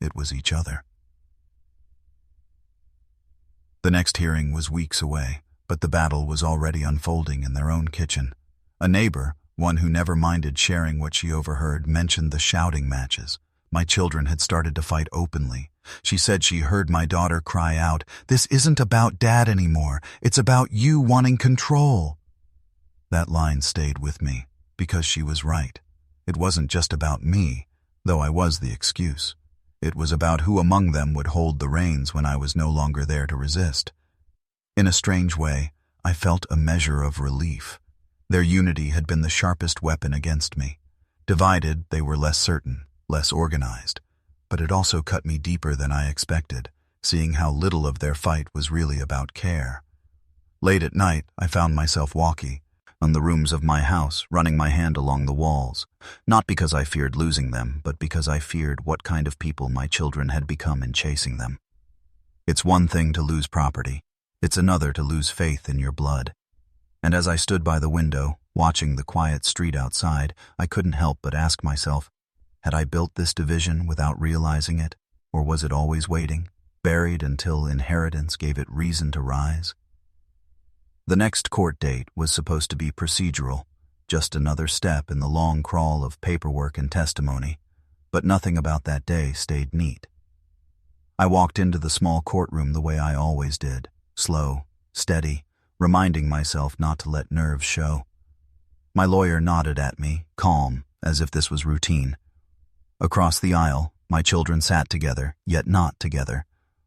It was each other. The next hearing was weeks away, but the battle was already unfolding in their own kitchen. A neighbor, one who never minded sharing what she overheard, mentioned the shouting matches. My children had started to fight openly. She said she heard my daughter cry out, "This isn't about Dad anymore. It's about you wanting control." That line stayed with me, because she was right. It wasn't just about me, though I was the excuse. It was about who among them would hold the reins when I was no longer there to resist. In a strange way, I felt a measure of relief. Their unity had been the sharpest weapon against me. Divided, they were less certain, less organized. But it also cut me deeper than I expected, seeing how little of their fight was really about care. Late at night, I found myself walking on the rooms of my house, running my hand along the walls, not because I feared losing them, but because I feared what kind of people my children had become in chasing them. It's one thing to lose property. It's another to lose faith in your blood. And as I stood by the window, watching the quiet street outside, I couldn't help but ask myself, had I built this division without realizing it, or was it always waiting, buried until inheritance gave it reason to rise? The next court date was supposed to be procedural, just another step in the long crawl of paperwork and testimony, but nothing about that day stayed neat. I walked into the small courtroom the way I always did, slow, steady, reminding myself not to let nerves show. My lawyer nodded at me, calm, as if this was routine. Across the aisle, my children sat together, yet not together.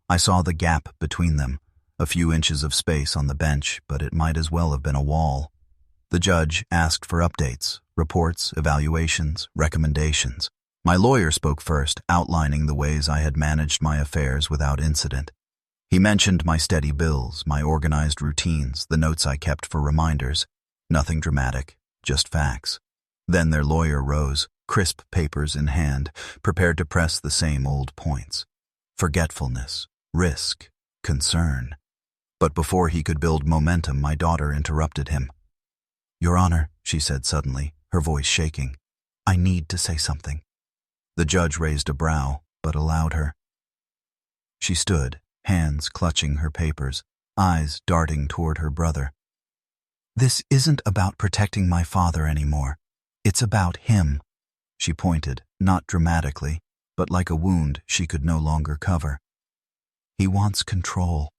I saw the gap between them, a few inches of space on the bench, but it might as well have been a wall. The judge asked for updates, reports, evaluations, recommendations. My lawyer spoke first, outlining the ways I had managed my affairs without incident. He mentioned my steady bills, my organized routines, the notes I kept for reminders. Nothing dramatic, just facts. Then their lawyer rose, crisp papers in hand, prepared to press the same old points. Forgetfulness, risk, concern. But before he could build momentum, my daughter interrupted him. "Your Honor," she said suddenly, her voice shaking, "I need to say something." The judge raised a brow, but allowed her. She stood, hands clutching her papers, eyes darting toward her brother. "This isn't about protecting my father anymore. It's about him." She pointed, not dramatically, but like a wound she could no longer cover. "He wants control.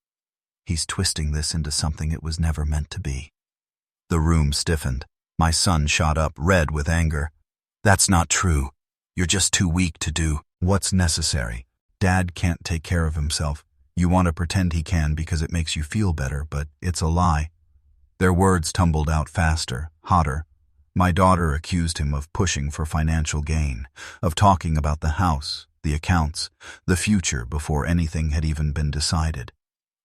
He's twisting this into something it was never meant to be." The room stiffened. My son shot up, red with anger. "That's not true. You're just too weak to do what's necessary. Dad can't take care of himself. You want to pretend he can because it makes you feel better, but it's a lie." Their words tumbled out faster, hotter. My daughter accused him of pushing for financial gain, of talking about the house, the accounts, the future before anything had even been decided.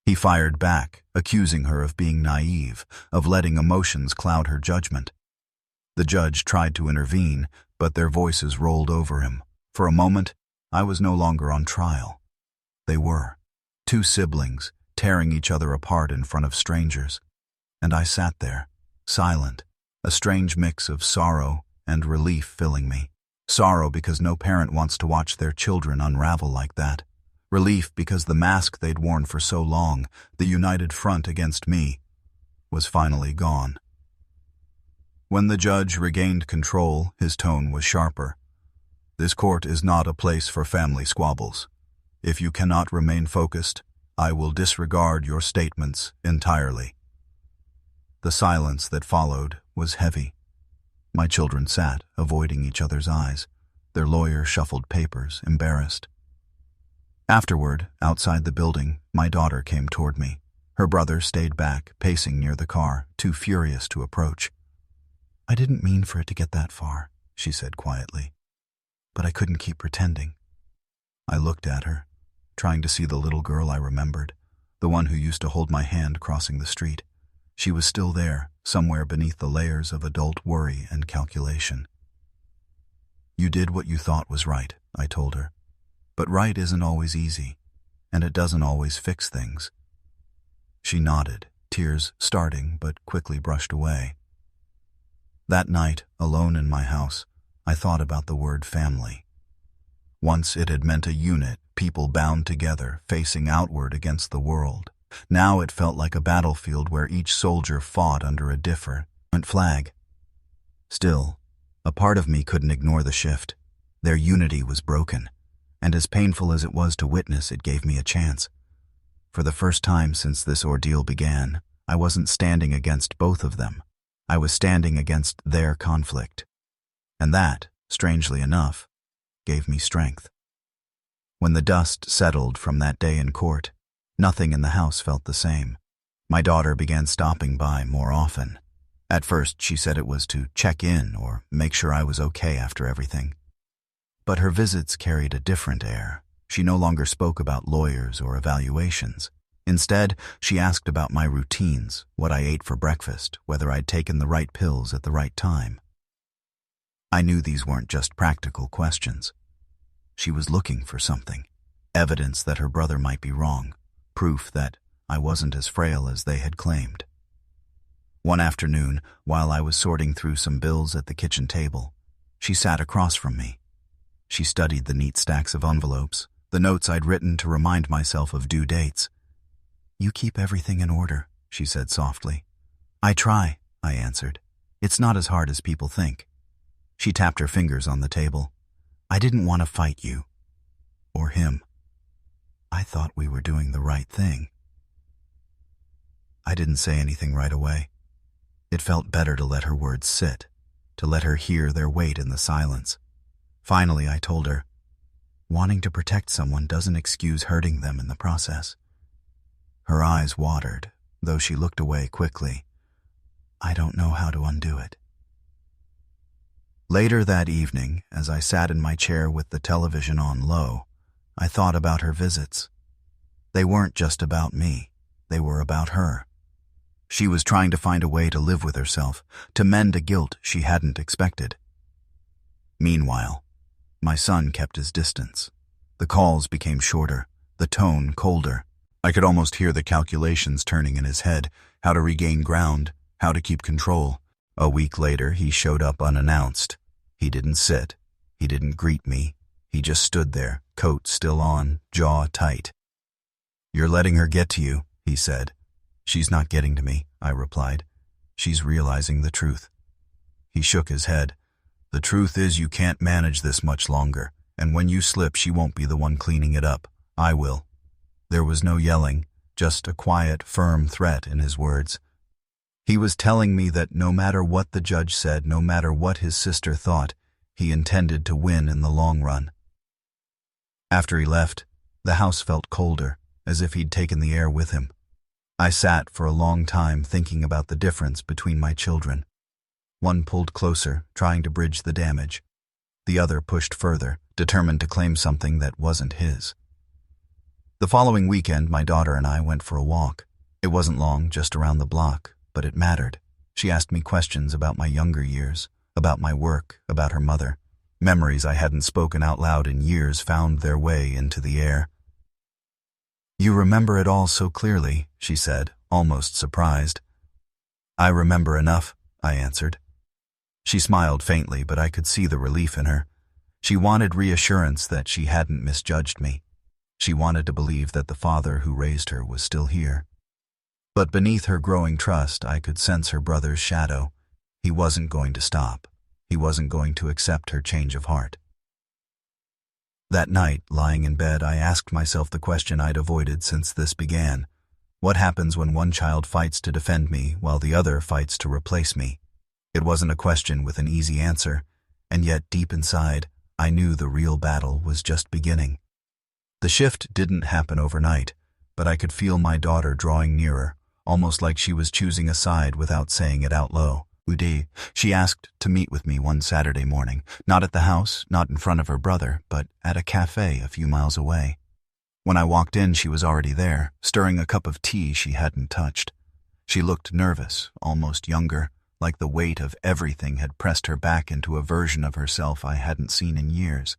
He fired back, accusing her of being naive, of letting emotions cloud her judgment. The judge tried to intervene, but their voices rolled over him. For a moment, I was no longer on trial. They were. Two siblings, tearing each other apart in front of strangers. And I sat there, silent, a strange mix of sorrow and relief filling me. Sorrow because no parent wants to watch their children unravel like that. Relief because the mask they'd worn for so long, the united front against me, was finally gone. When the judge regained control, his tone was sharper. This court is not a place for family squabbles. If you cannot remain focused, I will disregard your statements entirely. The silence that followed was heavy. My children sat, avoiding each other's eyes. Their lawyer shuffled papers, embarrassed. Afterward, outside the building, my daughter came toward me. Her brother stayed back, pacing near the car, too furious to approach. "I didn't mean for it to get that far," she said quietly. But I couldn't keep pretending. I looked at her, trying to see the little girl I remembered, the one who used to hold my hand crossing the street. She was still there, somewhere beneath the layers of adult worry and calculation. "You did what you thought was right," I told her. "But right isn't always easy, and it doesn't always fix things." She nodded, tears starting but quickly brushed away. That night, alone in my house, I thought about the word family. Once it had meant a unit, people bound together, facing outward against the world. Now it felt like a battlefield where each soldier fought under a different flag. Still, a part of me couldn't ignore the shift. Their unity was broken, and as painful as it was to witness, it gave me a chance. For the first time since this ordeal began, I wasn't standing against both of them. I was standing against their conflict. And that, strangely enough, gave me strength. When the dust settled from that day in court, nothing in the house felt the same. My daughter began stopping by more often. At first, she said it was to check in or make sure I was okay after everything. But her visits carried a different air. She no longer spoke about lawyers or evaluations. Instead, she asked about my routines, what I ate for breakfast, whether I'd taken the right pills at the right time. I knew these weren't just practical questions. She was looking for something, evidence that her brother might be wrong, proof that I wasn't as frail as they had claimed. One afternoon, while I was sorting through some bills at the kitchen table, she sat across from me. She studied the neat stacks of envelopes, the notes I'd written to remind myself of due dates. "You keep everything in order," she said softly. "I try," I answered. "It's not as hard as people think." She tapped her fingers on the table. "I didn't want to fight you. Or him. I thought we were doing the right thing." I didn't say anything right away. It felt better to let her words sit, to let her hear their weight in the silence. Finally, I told her, "Wanting to protect someone doesn't excuse hurting them in the process." Her eyes watered, though she looked away quickly. "I don't know how to undo it." Later that evening, as I sat in my chair with the television on low, I thought about her visits. They weren't just about me. They were about her. She was trying to find a way to live with herself, to mend a guilt she hadn't expected. Meanwhile, my son kept his distance. The calls became shorter, the tone colder. I could almost hear the calculations turning in his head, how to regain ground, how to keep control. A week later, he showed up unannounced. He didn't sit. He didn't greet me. He just stood there, coat still on, jaw tight. "You're letting her get to you," he said. "She's not getting to me," I replied. "She's realizing the truth." He shook his head. "The truth is you can't manage this much longer, and when you slip, she won't be the one cleaning it up. I will." There was no yelling, just a quiet, firm threat in his words. He was telling me that no matter what the judge said, no matter what his sister thought, he intended to win in the long run. After he left, the house felt colder, as if he'd taken the air with him. I sat for a long time thinking about the difference between my children. One pulled closer, trying to bridge the damage. The other pushed further, determined to claim something that wasn't his. The following weekend, my daughter and I went for a walk. It wasn't long, just around the block, but it mattered. She asked me questions about my younger years, about my work, about her mother. Memories I hadn't spoken out loud in years found their way into the air. "You remember it all so clearly," she said, almost surprised. "I remember enough," I answered. She smiled faintly, but I could see the relief in her. She wanted reassurance that she hadn't misjudged me. She wanted to believe that the father who raised her was still here. But beneath her growing trust, I could sense her brother's shadow. He wasn't going to stop. He wasn't going to accept her change of heart. That night, lying in bed, I asked myself the question I'd avoided since this began. What happens when one child fights to defend me while the other fights to replace me? It wasn't a question with an easy answer, and yet deep inside, I knew the real battle was just beginning. The shift didn't happen overnight, but I could feel my daughter drawing nearer, almost like she was choosing a side without saying it out loud. She asked to meet with me one Saturday morning, not at the house, not in front of her brother, but at a cafe a few miles away. When I walked in, she was already there, stirring a cup of tea she hadn't touched. She looked nervous, almost younger, like the weight of everything had pressed her back into a version of herself I hadn't seen in years.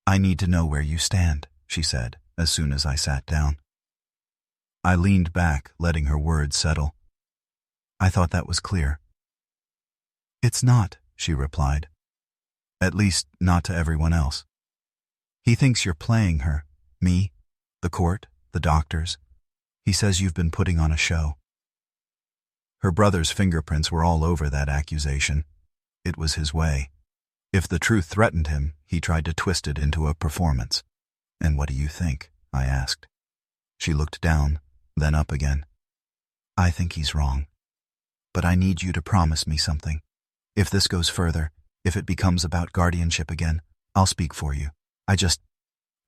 "I need to know where you stand," she said, as soon as I sat down. I leaned back, letting her words settle. "I thought that was clear." "It's not," she replied. "At least, not to everyone else. He thinks you're playing her, me, the court, the doctors. He says you've been putting on a show." Her brother's fingerprints were all over that accusation. It was his way. If the truth threatened him, he tried to twist it into a performance. "And what do you think?" I asked. She looked down, then up again. "I think he's wrong. But I need you to promise me something. If this goes further, if it becomes about guardianship again, I'll speak for you. I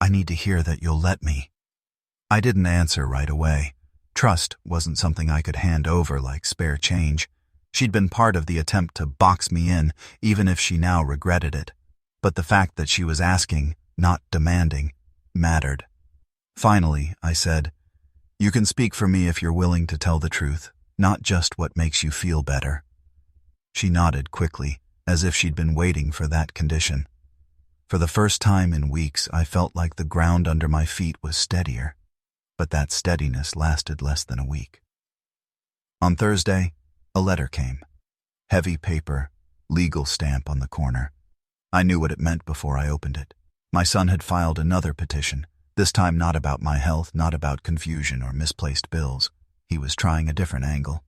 need to hear that you'll let me." I didn't answer right away. Trust wasn't something I could hand over like spare change. She'd been part of the attempt to box me in, even if she now regretted it. But the fact that she was asking, not demanding, mattered. Finally, I said, "You can speak for me if you're willing to tell the truth, not just what makes you feel better." She nodded quickly, as if she'd been waiting for that condition. For the first time in weeks, I felt like the ground under my feet was steadier. But that steadiness lasted less than a week. On Thursday, a letter came. Heavy paper, legal stamp on the corner. I knew what it meant before I opened it. My son had filed another petition, this time not about my health, not about confusion or misplaced bills. He was trying a different angle.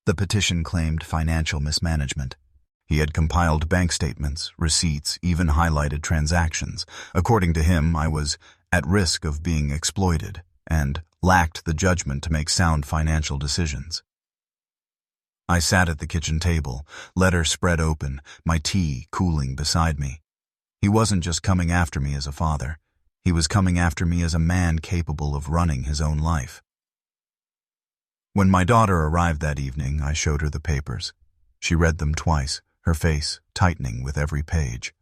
The petition claimed financial mismanagement. He had compiled bank statements, receipts, even highlighted transactions. According to him, I was at risk of being exploited and lacked the judgment to make sound financial decisions. I sat at the kitchen table, letter spread open, my tea cooling beside me. He wasn't just coming after me as a father. He was coming after me as a man capable of running his own life. When my daughter arrived that evening, I showed her the papers. She read them twice, her face tightening with every page.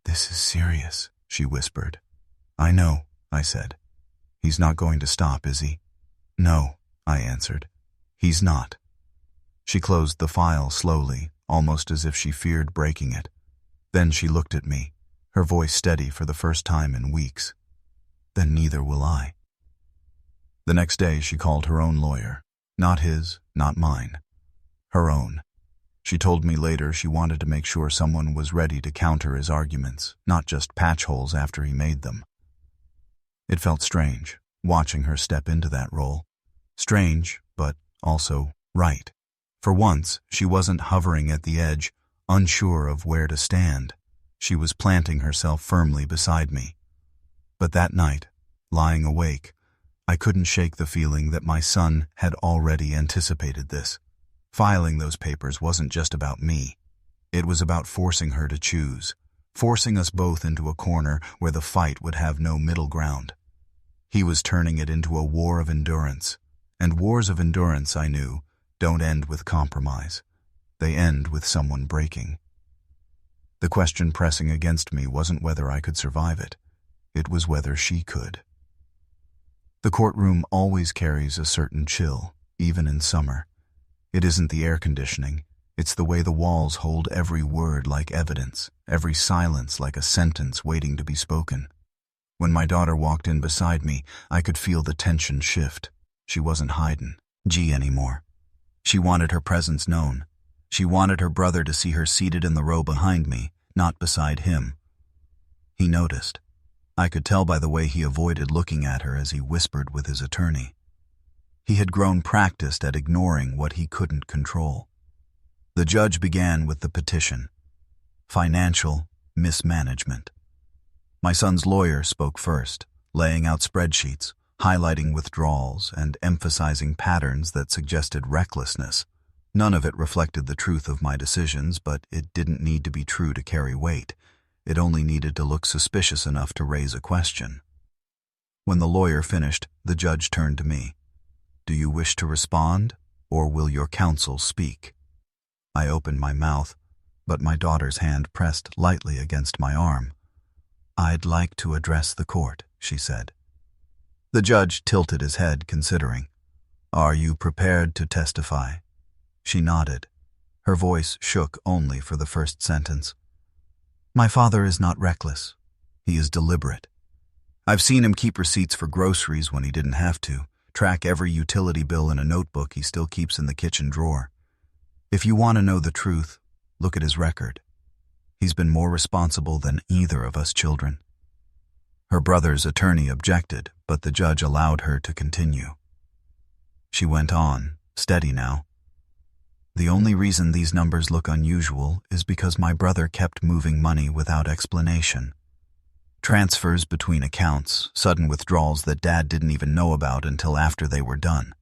"This is serious," she whispered. "I know," I said. "He's not going to stop, is he?" "No," I answered. "He's not." She closed the file slowly, almost as if she feared breaking it. Then she looked at me, her voice steady for the first time in weeks. "Then neither will I." The next day she called her own lawyer. Not his, not mine. Her own. She told me later she wanted to make sure someone was ready to counter his arguments, not just patch holes after he made them. It felt strange, watching her step into that role. Strange, but also right. For once, she wasn't hovering at the edge, unsure of where to stand. She was planting herself firmly beside me. But that night, lying awake, I couldn't shake the feeling that my son had already anticipated this. Filing those papers wasn't just about me. It was about forcing her to choose, forcing us both into a corner where the fight would have no middle ground. He was turning it into a war of endurance, and wars of endurance, I knew, don't end with compromise. They end with someone breaking. The question pressing against me wasn't whether I could survive it. It was whether she could. The courtroom always carries a certain chill, even in summer. It isn't the air conditioning. It's the way the walls hold every word like evidence, every silence like a sentence waiting to be spoken. When my daughter walked in beside me, I could feel the tension shift. She wasn't hiding G anymore. She wanted her presence known. She wanted her brother to see her seated in the row behind me, not beside him. He noticed. I could tell by the way he avoided looking at her as he whispered with his attorney. He had grown practiced at ignoring what he couldn't control. The judge began with the petition. Financial mismanagement. My son's lawyer spoke first, laying out spreadsheets, highlighting withdrawals, and emphasizing patterns that suggested recklessness. None of it reflected the truth of my decisions, but it didn't need to be true to carry weight. It only needed to look suspicious enough to raise a question. When the lawyer finished, the judge turned to me. "Do you wish to respond, or will your counsel speak?" I opened my mouth, but my daughter's hand pressed lightly against my arm. "I'd like to address the court," she said. The judge tilted his head, considering. "Are you prepared to testify?" She nodded. Her voice shook only for the first sentence. "My father is not reckless. He is deliberate. I've seen him keep receipts for groceries when he didn't have to, track every utility bill in a notebook he still keeps in the kitchen drawer. If you want to know the truth, look at his record. He's been more responsible than either of us children." Her brother's attorney objected, but the judge allowed her to continue. She went on, steady now. "The only reason these numbers look unusual is because my brother kept moving money without explanation. Transfers between accounts, sudden withdrawals that Dad didn't even know about until after they were done.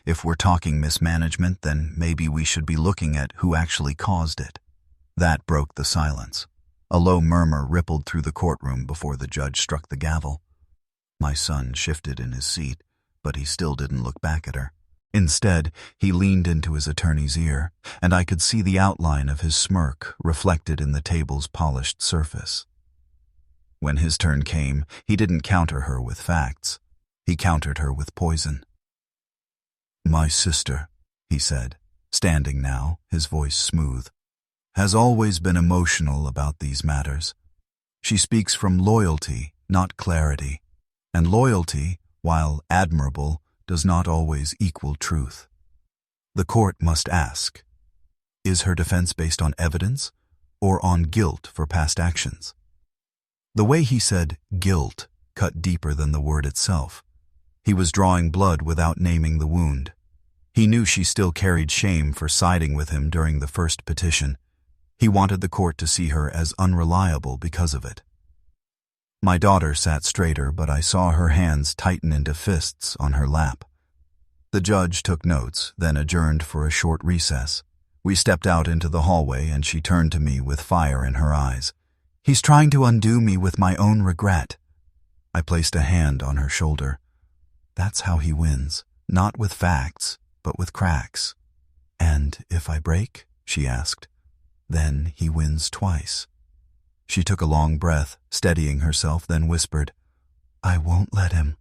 If we're talking mismanagement, then maybe we should be looking at who actually caused it." That broke the silence. A low murmur rippled through the courtroom before the judge struck the gavel. My son shifted in his seat, but he still didn't look back at her. Instead, he leaned into his attorney's ear, and I could see the outline of his smirk reflected in the table's polished surface. When his turn came, he didn't counter her with facts. He countered her with poison. "My sister," he said, standing now, his voice smooth, "has always been emotional about these matters. She speaks from loyalty, not clarity, and loyalty, while admirable, does not always equal truth. The court must ask, is her defense based on evidence or on guilt for past actions?" The way he said guilt cut deeper than the word itself. He was drawing blood without naming the wound. He knew she still carried shame for siding with him during the first petition. He wanted the court to see her as unreliable because of it. My daughter sat straighter, but I saw her hands tighten into fists on her lap. The judge took notes, then adjourned for a short recess. We stepped out into the hallway, and she turned to me with fire in her eyes. "He's trying to undo me with my own regret." I placed a hand on her shoulder. "That's how he wins, not with facts, but with cracks." "And if I break?" she asked. "Then he wins twice." She took a long breath, steadying herself, then whispered, "I won't let him."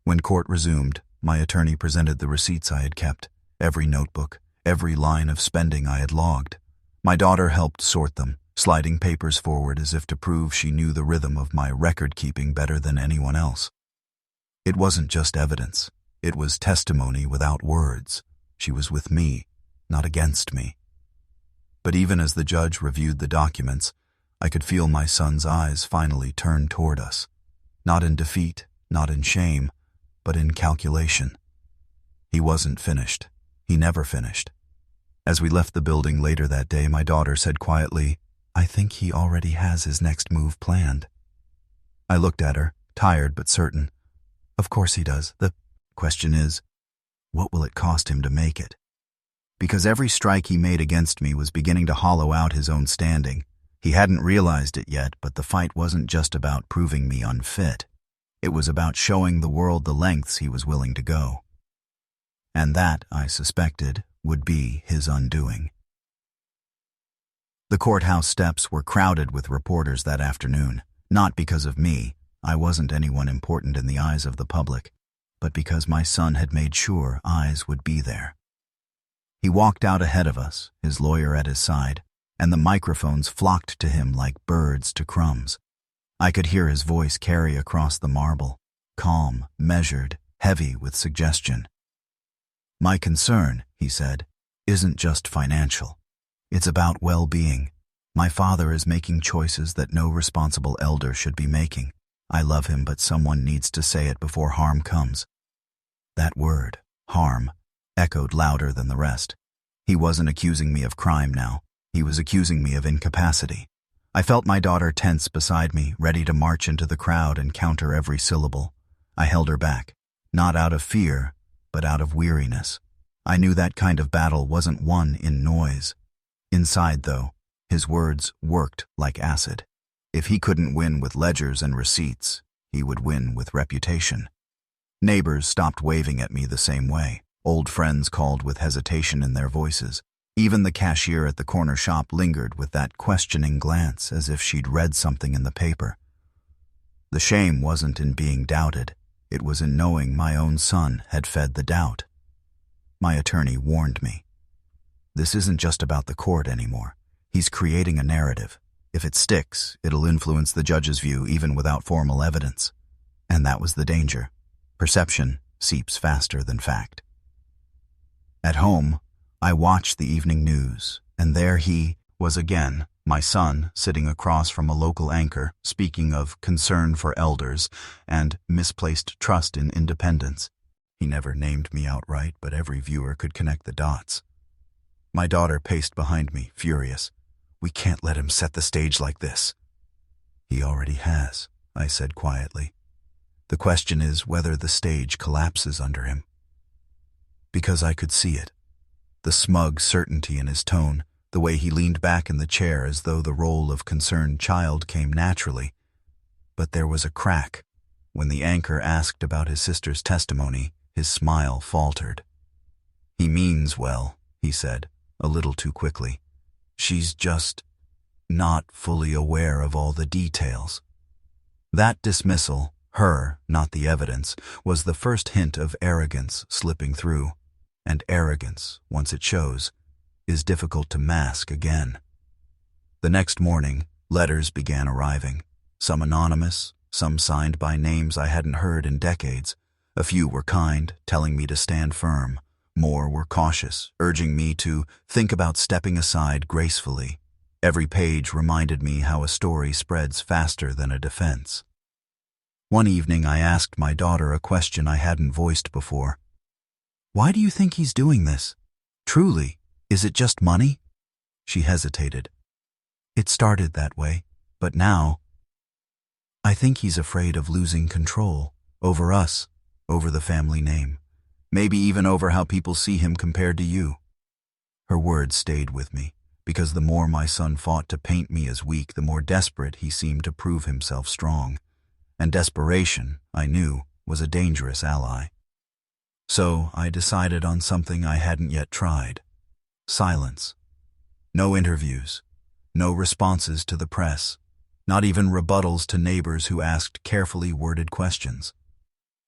When court resumed, my attorney presented the receipts I had kept, every notebook, every line of spending I had logged. My daughter helped sort them, sliding papers forward as if to prove she knew the rhythm of my record-keeping better than anyone else. It wasn't just evidence. It was testimony without words. She was with me, not against me. But even as the judge reviewed the documents, I could feel my son's eyes finally turn toward us. Not in defeat, not in shame, but in calculation. He wasn't finished. He never finished. As we left the building later that day, my daughter said quietly, "I think he already has his next move planned." I looked at her, tired but certain. "Of course he does. The question is, what will it cost him to make it?" Because every strike he made against me was beginning to hollow out his own standing. He hadn't realized it yet, but the fight wasn't just about proving me unfit. It was about showing the world the lengths he was willing to go. And that, I suspected, would be his undoing. The courthouse steps were crowded with reporters that afternoon, not because of me. I wasn't anyone important in the eyes of the public, but because my son had made sure eyes would be there. He walked out ahead of us, his lawyer at his side, and the microphones flocked to him like birds to crumbs. I could hear his voice carry across the marble, calm, measured, heavy with suggestion. "My concern," he said, "isn't just financial. It's about well-being. My father is making choices that no responsible elder should be making. I love him, but someone needs to say it before harm comes." That word, harm, echoed louder than the rest. He wasn't accusing me of crime now. He was accusing me of incapacity. I felt my daughter tense beside me, ready to march into the crowd and counter every syllable. I held her back, not out of fear, but out of weariness. I knew that kind of battle wasn't won in noise. Inside, though, his words worked like acid. If he couldn't win with ledgers and receipts, he would win with reputation. Neighbors stopped waving at me the same way. Old friends called with hesitation in their voices. Even the cashier at the corner shop lingered with that questioning glance as if she'd read something in the paper. The shame wasn't in being doubted. It was in knowing my own son had fed the doubt. My attorney warned me. This isn't just about the court anymore. He's creating a narrative. If it sticks, it'll influence the judge's view even without formal evidence. And that was the danger. Perception seeps faster than fact. At home, I watched the evening news, and there he was again, my son, sitting across from a local anchor, speaking of concern for elders and misplaced trust in independence. He never named me outright, but every viewer could connect the dots. My daughter paced behind me, furious. "We can't let him set the stage like this." "He already has," I said quietly. "The question is whether the stage collapses under him." Because I could see it. The smug certainty in his tone, the way he leaned back in the chair as though the role of concerned child came naturally. But there was a crack. When the anchor asked about his sister's testimony, his smile faltered. "He means well," he said, a little too quickly. "She's just not fully aware of all the details." That dismissal, her, not the evidence, was the first hint of arrogance slipping through. And arrogance, once it shows, is difficult to mask again. The next morning, letters began arriving. Some anonymous, some signed by names I hadn't heard in decades. A few were kind, telling me to stand firm. More were cautious, urging me to think about stepping aside gracefully. Every page reminded me how a story spreads faster than a defense. One evening I asked my daughter a question I hadn't voiced before. "Why do you think he's doing this? Truly, is it just money?" She hesitated. "It started that way, but now I think he's afraid of losing control over us, over the family name. Maybe even over how people see him compared to you." Her words stayed with me, because the more my son fought to paint me as weak, the more desperate he seemed to prove himself strong. And desperation, I knew, was a dangerous ally. So I decided on something I hadn't yet tried. Silence. No interviews. No responses to the press. Not even rebuttals to neighbors who asked carefully worded questions.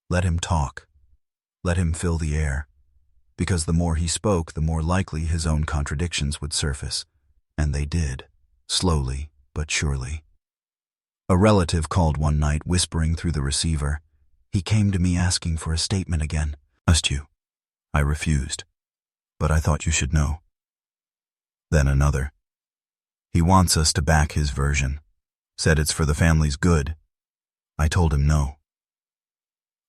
Let him talk. Let him fill the air. Because the more he spoke, the more likely his own contradictions would surface. And they did, slowly but surely. A relative called one night, whispering through the receiver. "He came to me asking for a statement again." "Asked you?" I refused. "But I thought you should know." Then another. "He wants us to back his version. Said it's for the family's good." I told him no.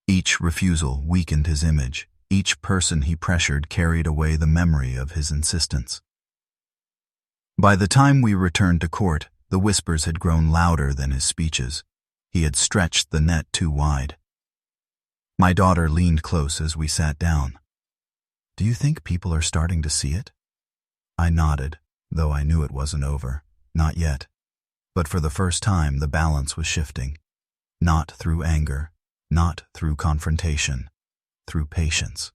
Each refusal weakened his image. Each person he pressured carried away the memory of his insistence. By the time we returned to court, the whispers had grown louder than his speeches. He had stretched the net too wide. My daughter leaned close as we sat down. "Do you think people are starting to see it?" I nodded, though I knew it wasn't over. Not yet. But for the first time, the balance was shifting. Not through anger, not through confrontation, through patience.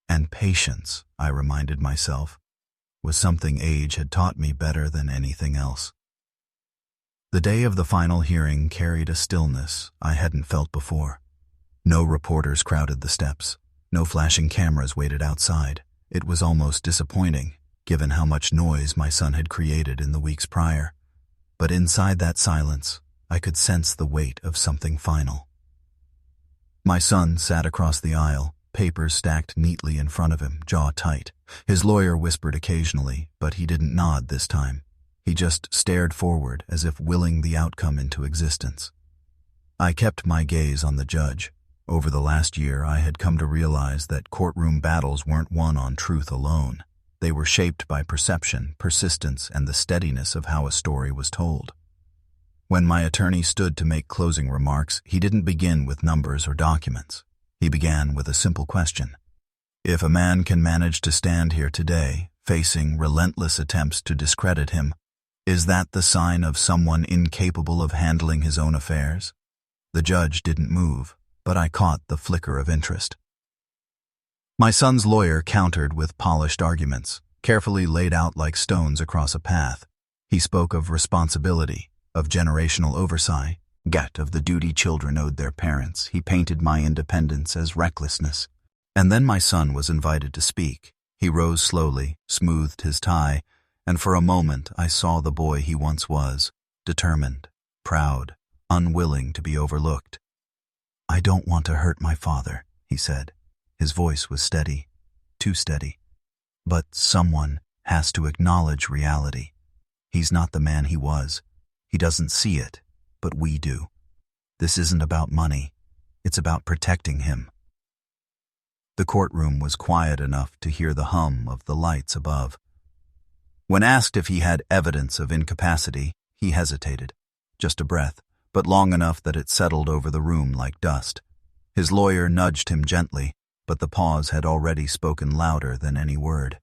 And patience, I reminded myself, was something age had taught me better than anything else. The day of the final hearing carried a stillness I hadn't felt before. No reporters crowded the steps. No flashing cameras waited outside. It was almost disappointing, given how much noise my son had created in the weeks prior. But inside that silence, I could sense the weight of something final. My son sat across the aisle, papers stacked neatly in front of him, jaw tight. His lawyer whispered occasionally, but he didn't nod this time. He just stared forward as if willing the outcome into existence. I kept my gaze on the judge. Over the last year, I had come to realize that courtroom battles weren't won on truth alone. They were shaped by perception, persistence, and the steadiness of how a story was told. When my attorney stood to make closing remarks, he didn't begin with numbers or documents. He began with a simple question. If a man can manage to stand here today, facing relentless attempts to discredit him, is that the sign of someone incapable of handling his own affairs? The judge didn't move, but I caught the flicker of interest. My son's lawyer countered with polished arguments, carefully laid out like stones across a path. He spoke of responsibility, of generational oversight, of the duty children owed their parents. He painted my independence as recklessness. And then my son was invited to speak. He rose slowly, smoothed his tie, and for a moment I saw the boy he once was, determined, proud, unwilling to be overlooked. "I don't want to hurt my father," he said. His voice was steady, too steady. "But someone has to acknowledge reality. He's not the man he was. He doesn't see it, but we do. This isn't about money. It's about protecting him." The courtroom was quiet enough to hear the hum of the lights above. When asked if he had evidence of incapacity, he hesitated. Just a breath, but long enough that it settled over the room like dust. His lawyer nudged him gently, but the pause had already spoken louder than any word.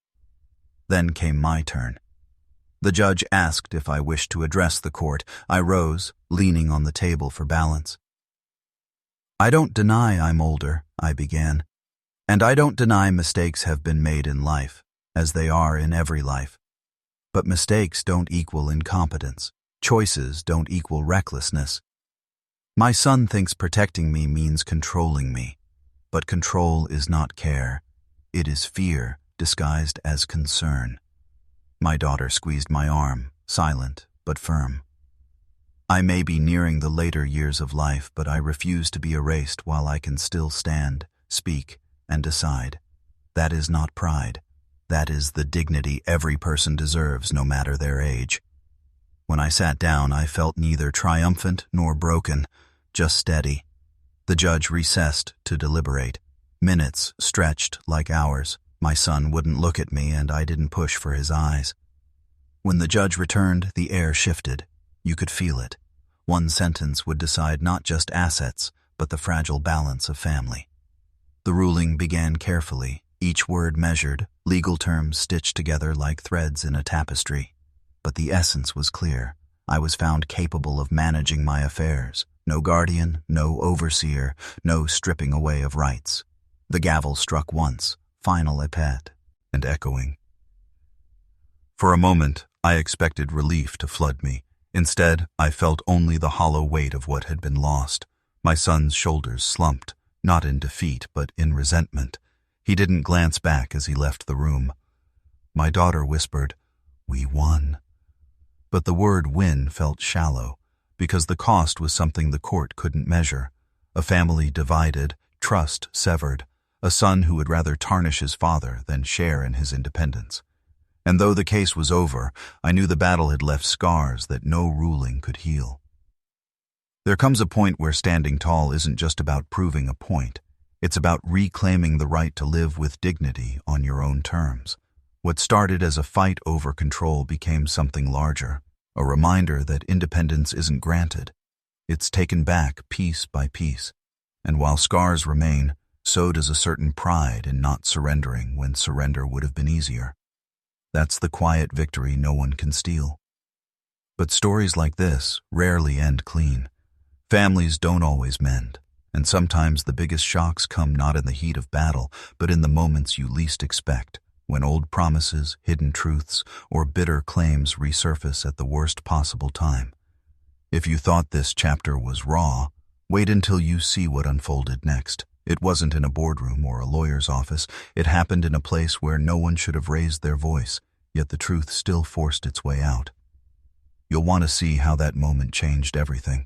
Then came my turn. The judge asked if I wished to address the court. I rose, leaning on the table for balance. "I don't deny I'm older," I began. "And I don't deny mistakes have been made in life, as they are in every life. But mistakes don't equal incompetence. Choices don't equal recklessness. My son thinks protecting me means controlling me, but control is not care. It is fear disguised as concern." My daughter squeezed my arm, silent but firm. "I may be nearing the later years of life, but I refuse to be erased while I can still stand, speak, and decide. That is not pride. That is the dignity every person deserves, no matter their age." When I sat down, I felt neither triumphant nor broken, just steady. The judge recessed to deliberate. Minutes stretched like hours. My son wouldn't look at me, and I didn't push for his eyes. When the judge returned, the air shifted. You could feel it. One sentence would decide not just assets, but the fragile balance of family. The ruling began carefully, each word measured, legal terms stitched together like threads in a tapestry. But the essence was clear. I was found capable of managing my affairs. No guardian, no overseer, no stripping away of rights. The gavel struck once, final epet, and echoing. For a moment, I expected relief to flood me. Instead, I felt only the hollow weight of what had been lost. My son's shoulders slumped, not in defeat, but in resentment. He didn't glance back as he left the room. My daughter whispered, "We won." But the word win felt shallow, because the cost was something the court couldn't measure. A family divided, trust severed, a son who would rather tarnish his father than share in his independence. And though the case was over, I knew the battle had left scars that no ruling could heal. There comes a point where standing tall isn't just about proving a point. It's about reclaiming the right to live with dignity on your own terms. What started as a fight over control became something larger, a reminder that independence isn't granted. It's taken back piece by piece. And while scars remain, so does a certain pride in not surrendering when surrender would have been easier. That's the quiet victory no one can steal. But stories like this rarely end clean. Families don't always mend, and sometimes the biggest shocks come not in the heat of battle, but in the moments you least expect, when old promises, hidden truths, or bitter claims resurface at the worst possible time. If you thought this chapter was raw, wait until you see what unfolded next. It wasn't in a boardroom or a lawyer's office. It happened in a place where no one should have raised their voice, yet the truth still forced its way out. You'll want to see how that moment changed everything.